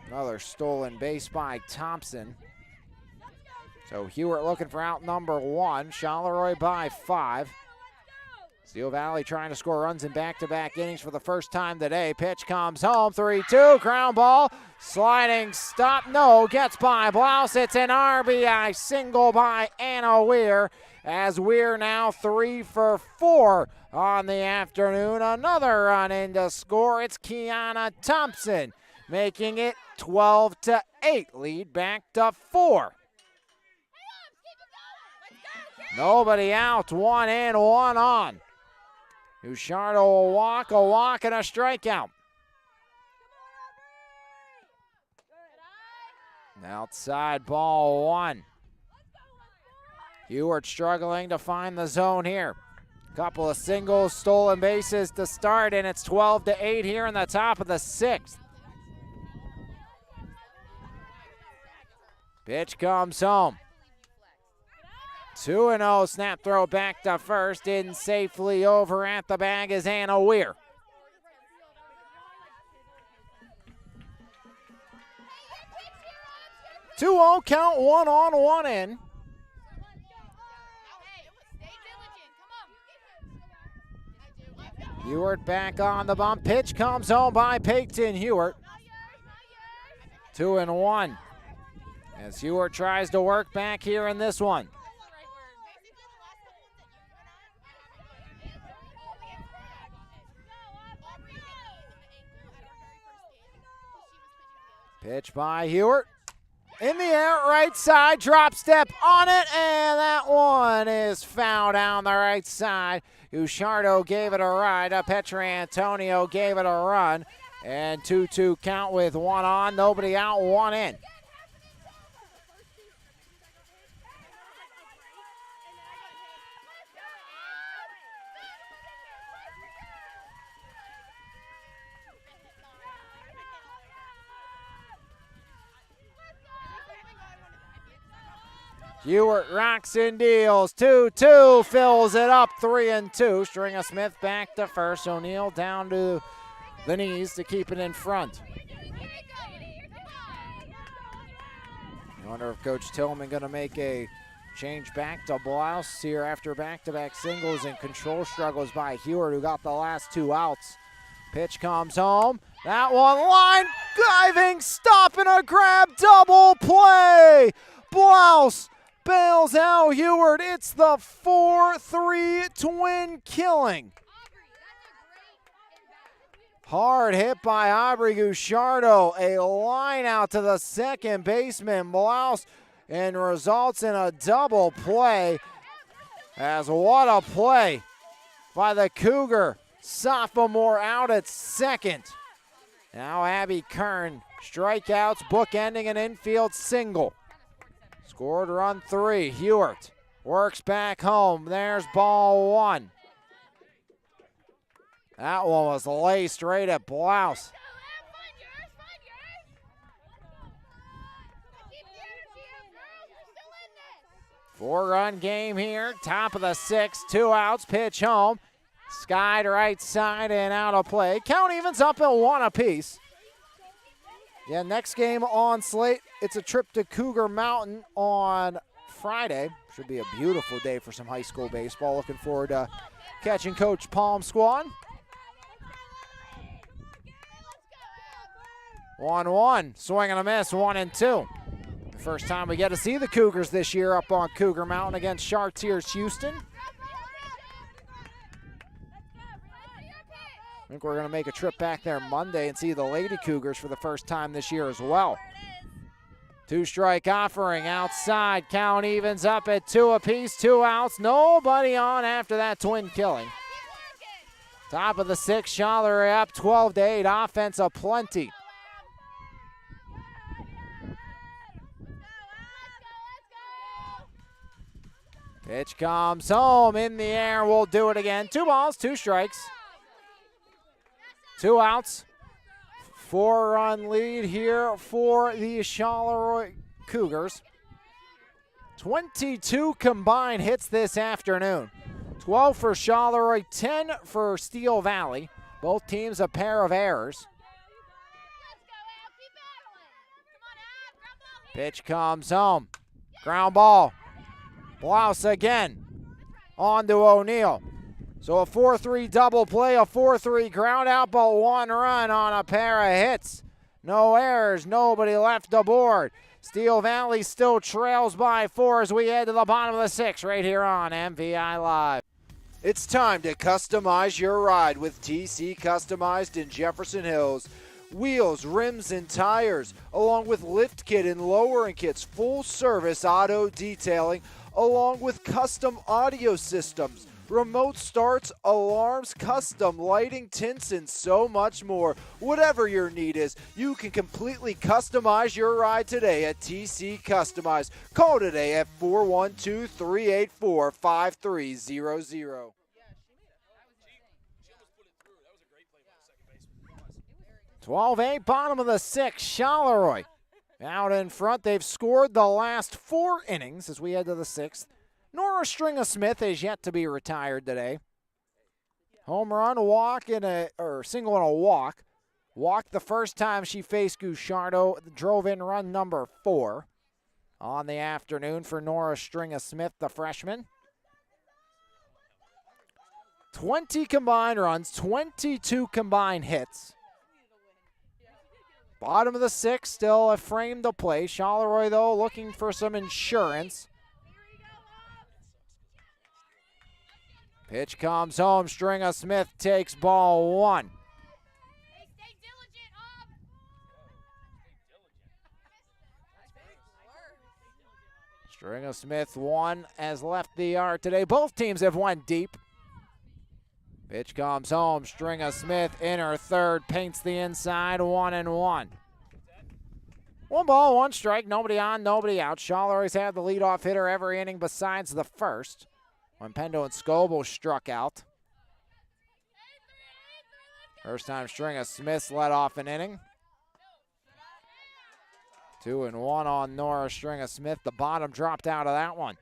Another stolen base by Thompson. So Hewart looking for out number 1. Charleroi by 5. Steel Valley trying to score runs in back-to-back innings for the first time today. Pitch comes home, 3-2, ground ball, sliding stop, no, gets by Blouse. It's an RBI single by Anna Weir, as Weir now 3 for 4 on the afternoon. Another run in to score. It's Kiana Thompson, making it 12-8, lead back to 4. Nobody out, 1 in, 1 on. Bouchardo will walk, and a strikeout. Outside ball 1. Hewart struggling to find the zone here. Couple of singles, stolen bases to start, and it's 12-8 here in the top of the 6th. Pitch comes home. 2-0, snap throw back to first, in safely over at the bag is Anna Weir. Two-0 count, 1 on, 1 in. Hewart back on the bump. Pitch comes home by Peyton Hewart. 2-1. As Hewart tries to work back here in this one. Pitch by Hewart. In the air, right side, drop step on it, and that one is foul down the right side. Bouchardo gave it a ride. Petrantonio gave it a run. And 2-2 count with 1 on, nobody out, 1 in. Hewart rocks and deals, 2-2, fills it up, 3-2. Stringer Smith back to first. O'Neal down to the knees to keep it in front. I wonder if Coach Tillman going to make a change back to Blouse here after back-to-back singles and control struggles by Hewart, who got the last 2 outs. Pitch comes home. That one line, diving, stop and a grab, double play. Blouse bails out Hewart. It's the 4-3 twin killing. Hard hit by Aubrey Bouchardo. A line out to the second baseman, Blouse, and results in a double play. As what a play by the Cougar sophomore out at second. Now Abby Kern, strikeouts, bookending an infield single. Scored run 3. Hewart works back home. There's ball 1. That one was laced right at Blouse. 4-run game here. Top of the 6th. 2 outs. Pitch home. Sky to right side and out of play. Count evens up at 1 apiece. Yeah, next game on slate, it's a trip to Cougar Mountain on Friday. Should be a beautiful day for some high school baseball. Looking forward to catching Coach Palm squad. 1-1, swing and a miss, 1-2. The first time we get to see the Cougars this year up on Cougar Mountain against Chartiers Houston. I think we're going to make a trip back there Monday and see the Lady Cougars for the first time this year as well. 2-strike offering outside. Count evens up at 2 apiece, 2 outs. Nobody on after that twin killing. Top of the 6th, Charleroi up 12-8. Offense aplenty. Pitch comes home in the air. We'll do it again. 2 balls, 2 strikes. 2 outs. 4-run lead here for the Charleroi Cougars. 22 combined hits this afternoon. 12 for Charleroi, 10 for Steel Valley. Both teams a pair of errors. Pitch comes home. Ground ball. Blouse again. On to O'Neill. So a 4-3 double play, a 4-3 ground out, but 1 run on a pair of hits. No errors, nobody left aboard. Steel Valley still trails by 4 as we head to the bottom of the 6th right here on MVI Live. It's time to customize your ride with TC Customized in Jefferson Hills. Wheels, rims, and tires, along with lift kit and lowering kits, full service auto detailing, along with custom audio systems, remote starts, alarms, custom lighting, tints, and so much more. Whatever your need is, you can completely customize your ride today at TC Customized. Call today at 412-384-5300. 12-8, bottom of the 6th, Charleroi. Out in front, they've scored the last 4 innings as we head to the 6th. Nora Stringer-Smith is yet to be retired today. Home run, walk, single and a walk. Walked the first time she faced Gouchardo, drove in run number 4 on the afternoon for Nora Stringer-Smith, the freshman. 20 combined runs, 22 combined hits. Bottom of the 6th, still a frame to play. Charleroi, though, looking for some insurance. Pitch comes home. Stringer-Smith takes ball 1. Stringer-Smith 1 has left the yard today. Both teams have went deep. Pitch comes home. Stringer-Smith in her 3rd, paints the inside, 1-1. 1 ball, 1 strike, nobody on, nobody out. Charleroi's had the leadoff hitter every inning besides the 1st, when Pendo and Scoble struck out. First time Stringer-Smith led off an inning. 2-1 on Nora Stringer-Smith. The bottom dropped out of that one.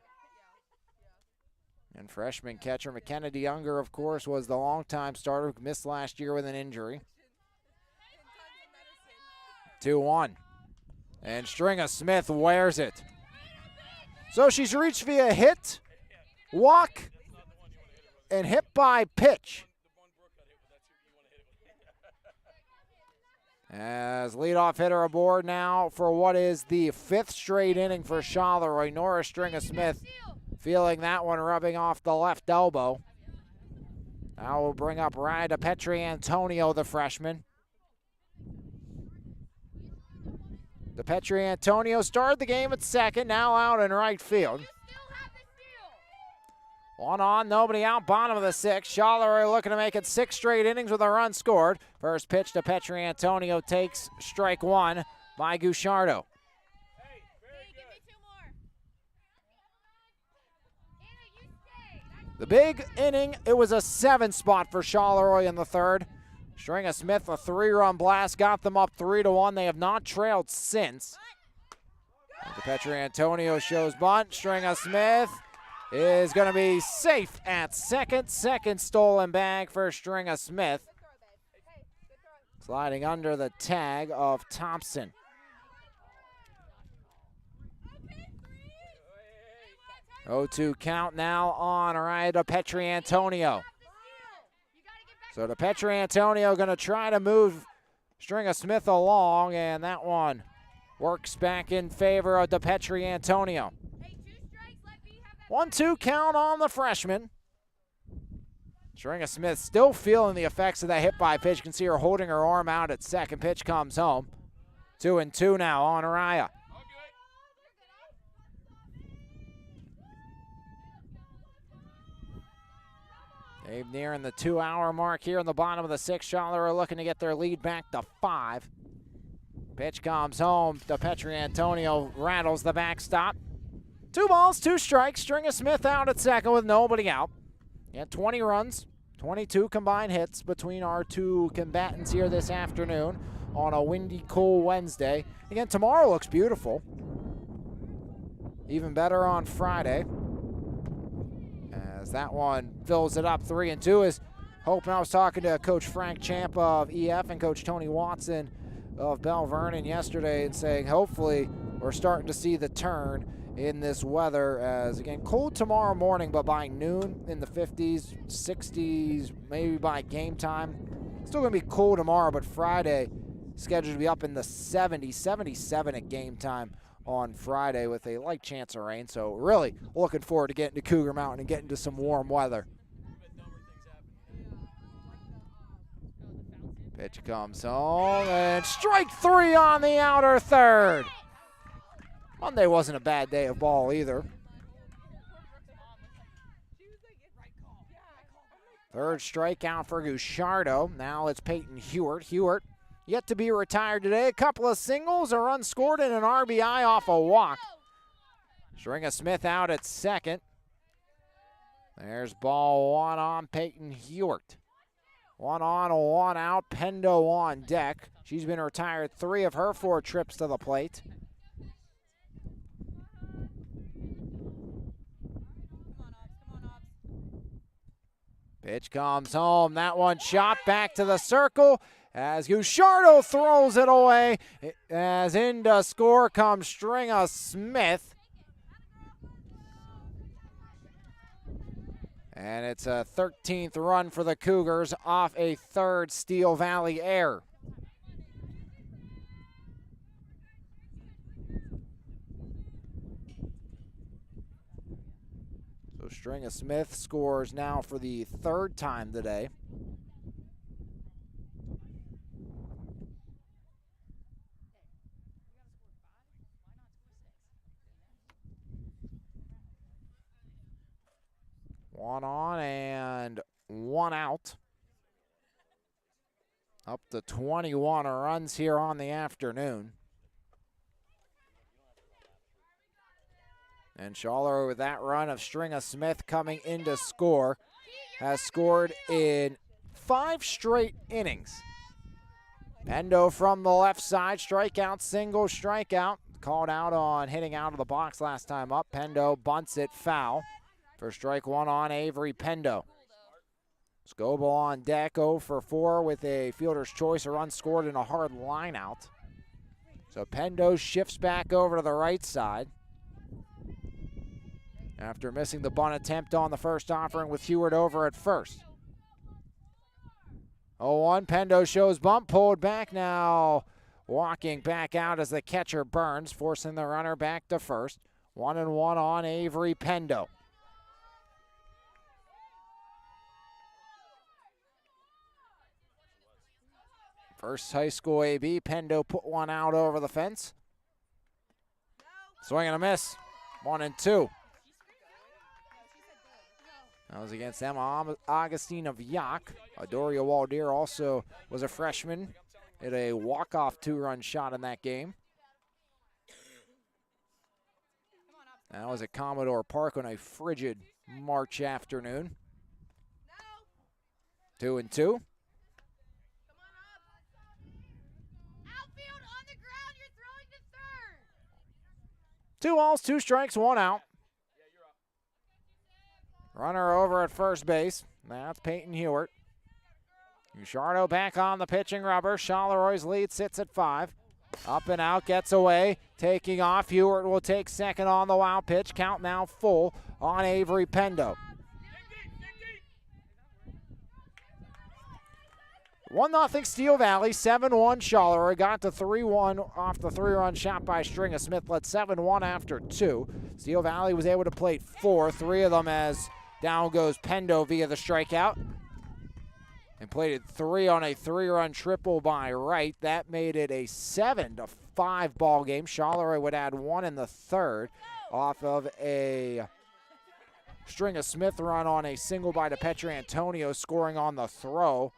And freshman catcher McKenna DeYounger, of course, was the longtime starter who missed last year with an injury. 2-1. And Stringer-Smith wears it. So she's reached via hit, walk, and hit by pitch. As leadoff hitter aboard now for what is the 5th straight inning for Charleroi. Nora Stringer-Smith feeling that one rubbing off the left elbow. Now we'll bring up Ryan DePetri Antonio, the freshman. DePetri Antonio started the game at 2nd, now out in right field. 1 on, nobody out, bottom of the 6th. Charleroi looking to make it 6 straight innings with a run scored. First pitch to DePetri Antonio takes strike 1 by Gouchardo. The big inning, it was a 7 spot for Charleroi in the 3rd. Stringer-Smith, a 3-run blast, got them up 3-1. They have not trailed since. DePetri Antonio shows bunt. Stringer-Smith is going to be safe at 2nd. 2nd stolen bag for Stringer-Smith. Sliding under the tag of Thompson. 0-2 count now on Araya Petri Antonio. So Petri Antonio going to try to move Stringer Smith along, and that one works back in favor of Petri Antonio. 1-2 count on the freshman. Stringer Smith still feeling the effects of that hit by pitch. You can see her holding her arm out at second. Pitch comes home. 2-2 now on Araya. They've nearing the 2-hour mark here in the bottom of the sixth. Charleroi looking to get their lead back to 5. Pitch comes home. Petri Antonio rattles the backstop. 2 balls, 2 strikes. Stringer Smith out at second with nobody out. Yeah, 20 runs, 22 combined hits between our 2 combatants here this afternoon on a windy, cool Wednesday. Again, tomorrow looks beautiful. Even better on Friday. As that one fills it up 3-2. Is hoping. I was talking to Coach Frank Champa of EF and Coach Tony Watson of Bell Vernon yesterday and saying hopefully we're starting to see the turn in this weather, as again cold tomorrow morning, but by noon in the 50s, 60s, maybe by game time. Still going to be cool tomorrow, but Friday scheduled to be up in the 70s, 77 at game time on Friday with a light chance of rain. So really looking forward to getting to Cougar Mountain and getting to some warm weather. Pitch comes home, and strike 3 on the outer third. Monday wasn't a bad day of ball either. Third strikeout for Gusciardo. Now it's Peyton Hewart. Hewart yet to be retired today. A couple of singles, a run scored, and an RBI off a walk. Stringer Smith out at second. There's ball 1 on Peyton Hewart. 1 on, 1 out. Pendo on deck. She's been retired 3 of her 4 trips to the plate. Pitch comes home. That one shot back to the circle as Gusciardo throws it away. As in to score comes Stringer Smith. And it's a 13th run for the Cougars off a third Steel Valley error. So Stringer Smith scores now for the 3rd time today. One on and 1 out. Up to 21 runs here on the afternoon. And Charleroi, with that run of Stringer Smith coming in to score, has scored in 5 straight innings. Pendo from the left side, strikeout, single, strikeout. Called out on hitting out of the box last time up. Pendo bunts it foul for strike 1 on Avery Pendo. Scoble on deck, 0 for 4 with a fielder's choice, a run scored and a hard line out. So Pendo shifts back over to the right side after missing the bunt attempt on the first offering with Hewart over at first. 0-1, Pendo shows bump, pulled back now. Walking back out as the catcher Burns, forcing the runner back to first. 1-1 on Avery Pendo. First high school AB, Pendo put one out over the fence. Swing and a miss. 1-2. That was against Emma Augustine of Yock. Doria Waldeer also was a freshman. Hit a walk-off 2-run shot in that game. That was at Commodore Park on a frigid March afternoon. 2-2. 2 balls, 2 strikes, 1 out. Runner over at first base. That's Peyton Hewart. Bouchardo back on the pitching rubber. Charleroi lead sits at 5. Up and out, gets away, taking off. Hewart will take second on the wild pitch. Count now full on Avery Pendo. 1-0 Steel Valley, 7-1 Charleroi. Got to 3-1 off the 3-run shot by Stringer Smith. Led 7-1 after 2. Steel Valley was able to plate 4, 3 of them as down goes Pendo via the strikeout. And plated 3 on a 3-run triple by Wright. That made it a 7-5 ball game. Charleroi would add 1 in the 3rd off of a Stringer Smith run on a single by DePetri Antonio, scoring on the throw.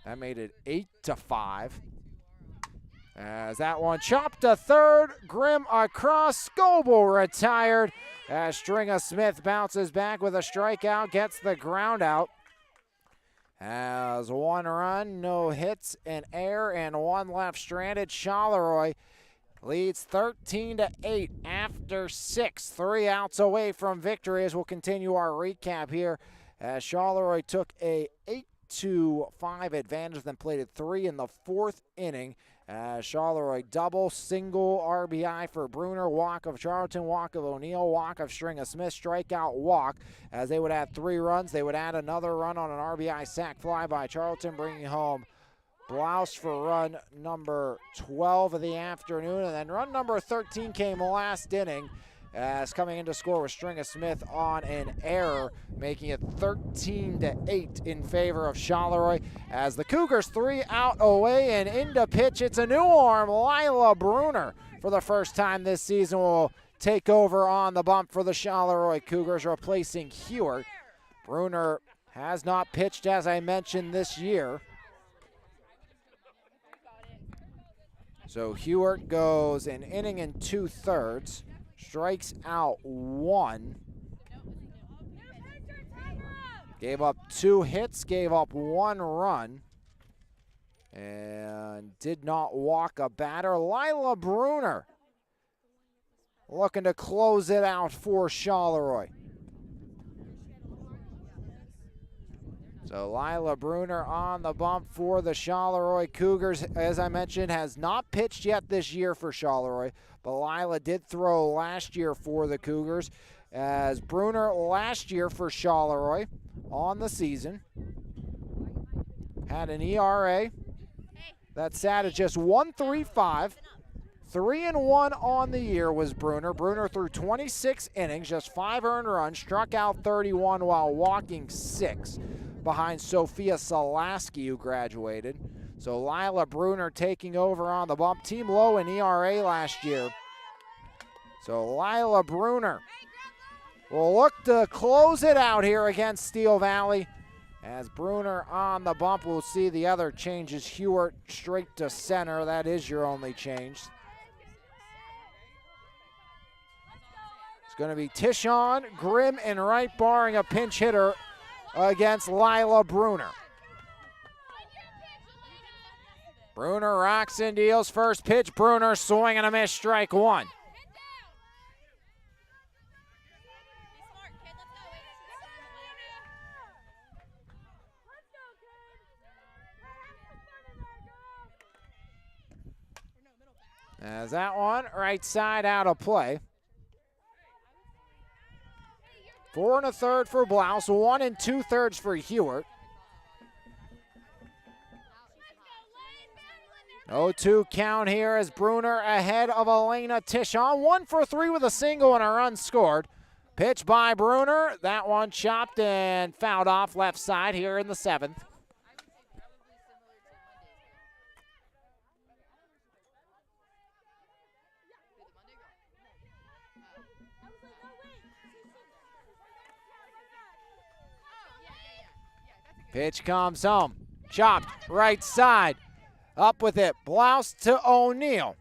That made it 8-5. As that one chopped to 3rd, Grimm across, Scoble retired. As Stringer Smith bounces back with a strikeout, gets the ground out. Has 1 run, no hits, an error, and 1 left stranded. Charleroi leads 13-8 after 6. 3 outs away from victory as we'll continue our recap here. As Charleroi took a 8-5 advantage, then plated 3 in the 4th inning. Charleroi double, single RBI for Bruner, walk of Charlton, walk of O'Neill, walk of Stringer Smith, strikeout, walk. As they would add 3 runs, they would add another run on an RBI sac fly by Charlton, bringing home Blouse for run number 12 of the afternoon. And then run number 13 came last inning, as coming in to score was Stringer Smith on an error, making it 13-8 in favor of Charleroi. As the Cougars 3 out away and into pitch, it's a new arm. Lila Bruner, for the first time this season, will take over on the bump for the Charleroi Cougars, replacing Hewart. Bruner has not pitched, as I mentioned, this year. So Hewart goes an inning and 2/3. Strikes out 1. Gave up 2 hits, gave up 1 run, and did not walk a batter. Lila Bruner looking to close it out for Charleroi. So Lila Bruner on the bump for the Charleroi Cougars. As I mentioned, has not pitched yet this year for Charleroi, but Lila did throw last year for the Cougars. As Bruner last year for Charleroi on the season had an ERA that sat at just 1.35. 3-1 on the year was Bruner. Bruner threw 26 innings, just 5 earned runs, struck out 31 while walking 6. Behind Sophia Salaski, who graduated. So Lila Bruner taking over on the bump. Team low in ERA last year. So Lila Bruner will look to close it out here against Steel Valley. As Bruner on the bump, we'll see the other changes. Hewart straight to center. That is your only change. It's going to be Tishon, Grimm, and Wright, barring a pinch hitter against Lila Bruner. Bruner rocks and deals. First pitch, Bruner swing and a miss, strike 1. As that one, right side out of play. 4 1/3 for Blouse, 1 2/3 for Hewart. 0-2 count here as Bruner ahead of Elena Tishon. 1 for 3 with a single and a run scored. Pitch by Bruner. That one chopped and fouled off left side here in the 7th. Pitch comes home. Chopped right side. Up with it. Blouse to O'Neill.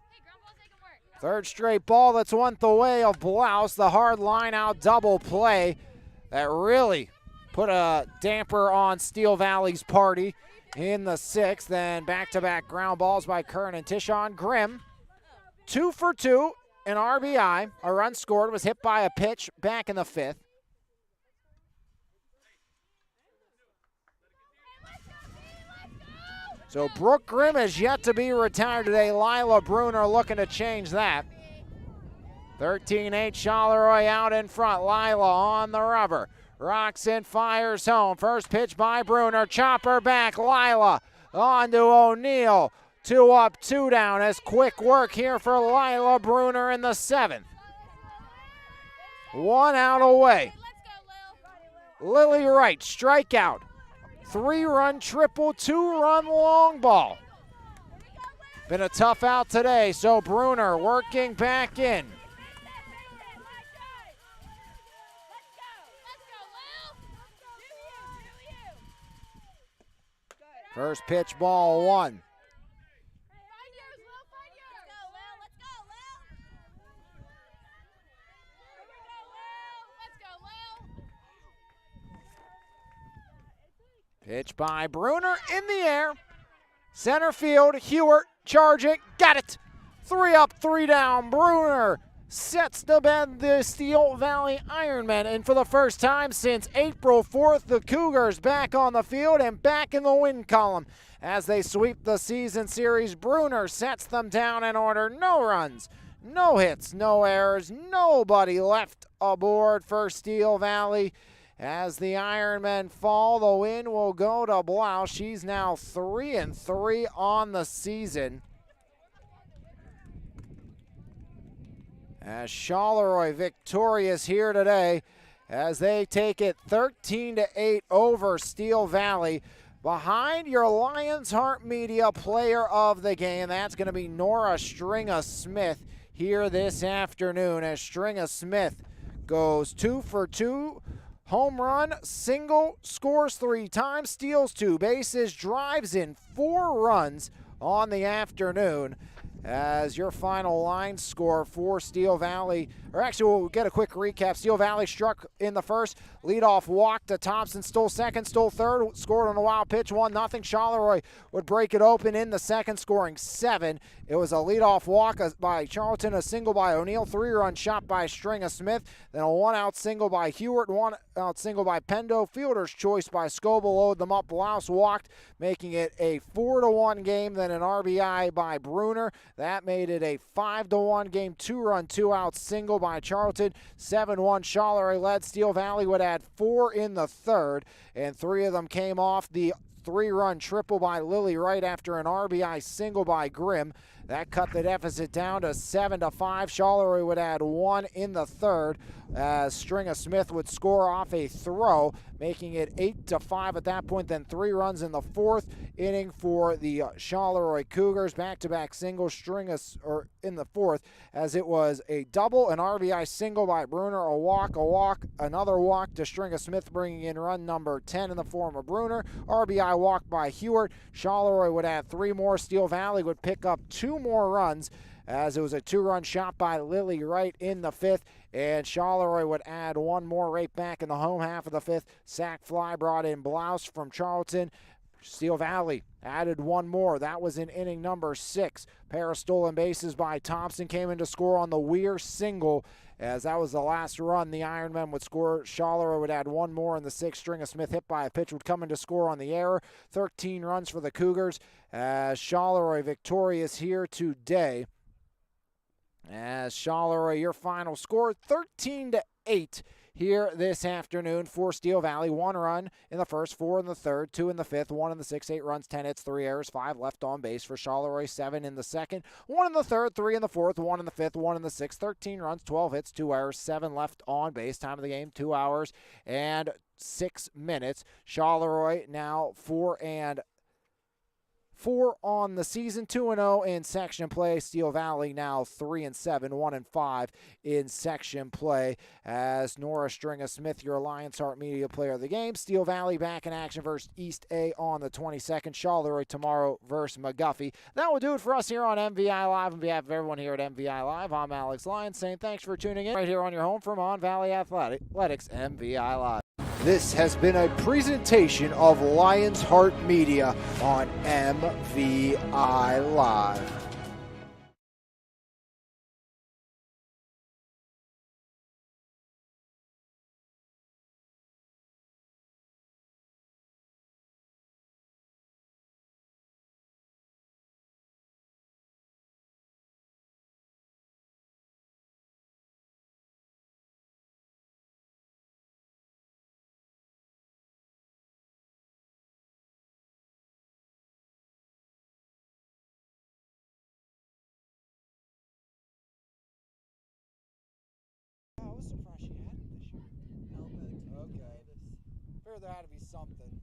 3rd straight ball that's went the way of Blouse. The hard line out double play that really put a damper on Steel Valley's party in the 6th. Then back-to-back ground balls by Kern and Tishon. Grimm, 2 for 2, an RBI. A run scored, was hit by a pitch back in the 5th. So Brooke Grimm is yet to be retired today. Lila Bruner looking to change that. 13-8 Charleroi out in front. Lila on the rubber. Rocks and fires home. First pitch by Bruner. Chopper back. Lila on to O'Neill. 2 up, 2 down as quick work here for Lila Bruner in the 7th. 1 out away. Lily Wright, strikeout. 3-run triple, 2-run long ball. Been a tough out today, so Bruner working back in. First pitch, ball 1. Pitch by Bruner in the air. Center field, Hewart charging, got it. 3 up, 3 down. Bruner sets to bed the Steel Valley Ironmen. And for the first time since April 4th, the Cougars back on the field and back in the win column. As they sweep the season series, Bruner sets them down in order. No runs, no hits, no errors, nobody left aboard for Steel Valley. As the Ironmen fall, the win will go to Blau. She's now 3-3 on the season. As Charleroi victorious here today as they take it 13-8 over Steel Valley. Behind your Lions Heart Media player of the game, that's going to be Nora Stringa-Smith here this afternoon as Stringa-Smith goes 2 for 2. Home run, single, scores 3 times, steals 2 bases, drives in 4 runs on the afternoon. As your final line score for Steel Valley, or actually we'll get a quick recap. Steel Valley struck in the first, leadoff walk to Thompson, stole second, stole third, scored on a wild pitch, 1-0. Charleroi would break it open in the second, scoring 7. It was a leadoff walk by Charlton, a single by O'Neill, 3-run shot by Stringa-Smith, then a 1-out single by Hewart, 1-out single by Pendo, fielder's choice by Scoble, load them up, Blouse walked, making it a 4-1 game, then an RBI by Bruner. That made it a 5-1 game, 2-run, 2-out single by Charlton. 7-1 Charleroi led. Steel Valley would add 4 in the third, and 3 of them came off the 3-run triple by Lily Wright after an RBI single by Grimm. That cut the deficit down to 7-5. Charleroi would add 1 in the third as Stringa-Smith would score off a throw, making it 8-5 at that point. Then 3 runs in the 4th inning for the Charleroi Cougars. Back-to-back singles, in the 4th, as it was a double, an RBI single by Bruner, a walk, another walk to Stringa-Smith, bringing in run number 10 in the form of Bruner. RBI walk by Hewart. Charleroi would add 3 more. Steel Valley would pick up 2 more runs as it was a 2-run shot by Lily Wright in the 5th, and Charleroi would add 1 more right back in the home half of the 5th. Sack fly brought in Blouse from Charlton. Steel Valley added 1 more. That was in inning number 6. Pair of stolen bases by Thompson came in to score on the Weir single, as that was the last run the Ironmen would score. Charleroi would add 1 more in the 6th. Stringa-Smith hit by a pitch would come in to score on the error. 13 runs for the Cougars as Charleroi victorious here today. As Charleroi, your final score 13-8 here this afternoon for Steel Valley. 1 run in the first, 4 in the third, 2 in the 5th, 1 in the 6th, 8 runs, 10 hits, 3 errors, 5 left on base for Charleroi, 7 in the second, 1 in the third, 3 in the 4th, 1 in the 5th, 1 in the 6th, 13 runs, 12 hits, 2 errors, 7 left on base. Time of the game, 2 hours and 6 minutes. Charleroi now 4-4 on the season, 2-0 in section play. Steel Valley now 3-7, 1-5 in section play. As Nora Stringa-Smith, your Alliance Heart Media player of the game. Steel Valley back in action versus East A on the 22nd. Charleroi tomorrow versus McGuffey. That will do it for us here on MVI Live. On behalf of everyone here at MVI Live, I'm Alex Lyons saying thanks for tuning in right here on your home from Mon Valley Athletics, MVI Live. This has been a presentation of Lions Heart Media on MVI Live. was surprised she hadn't this year. Elbow Okay. tendonitis. Figured there had to be something.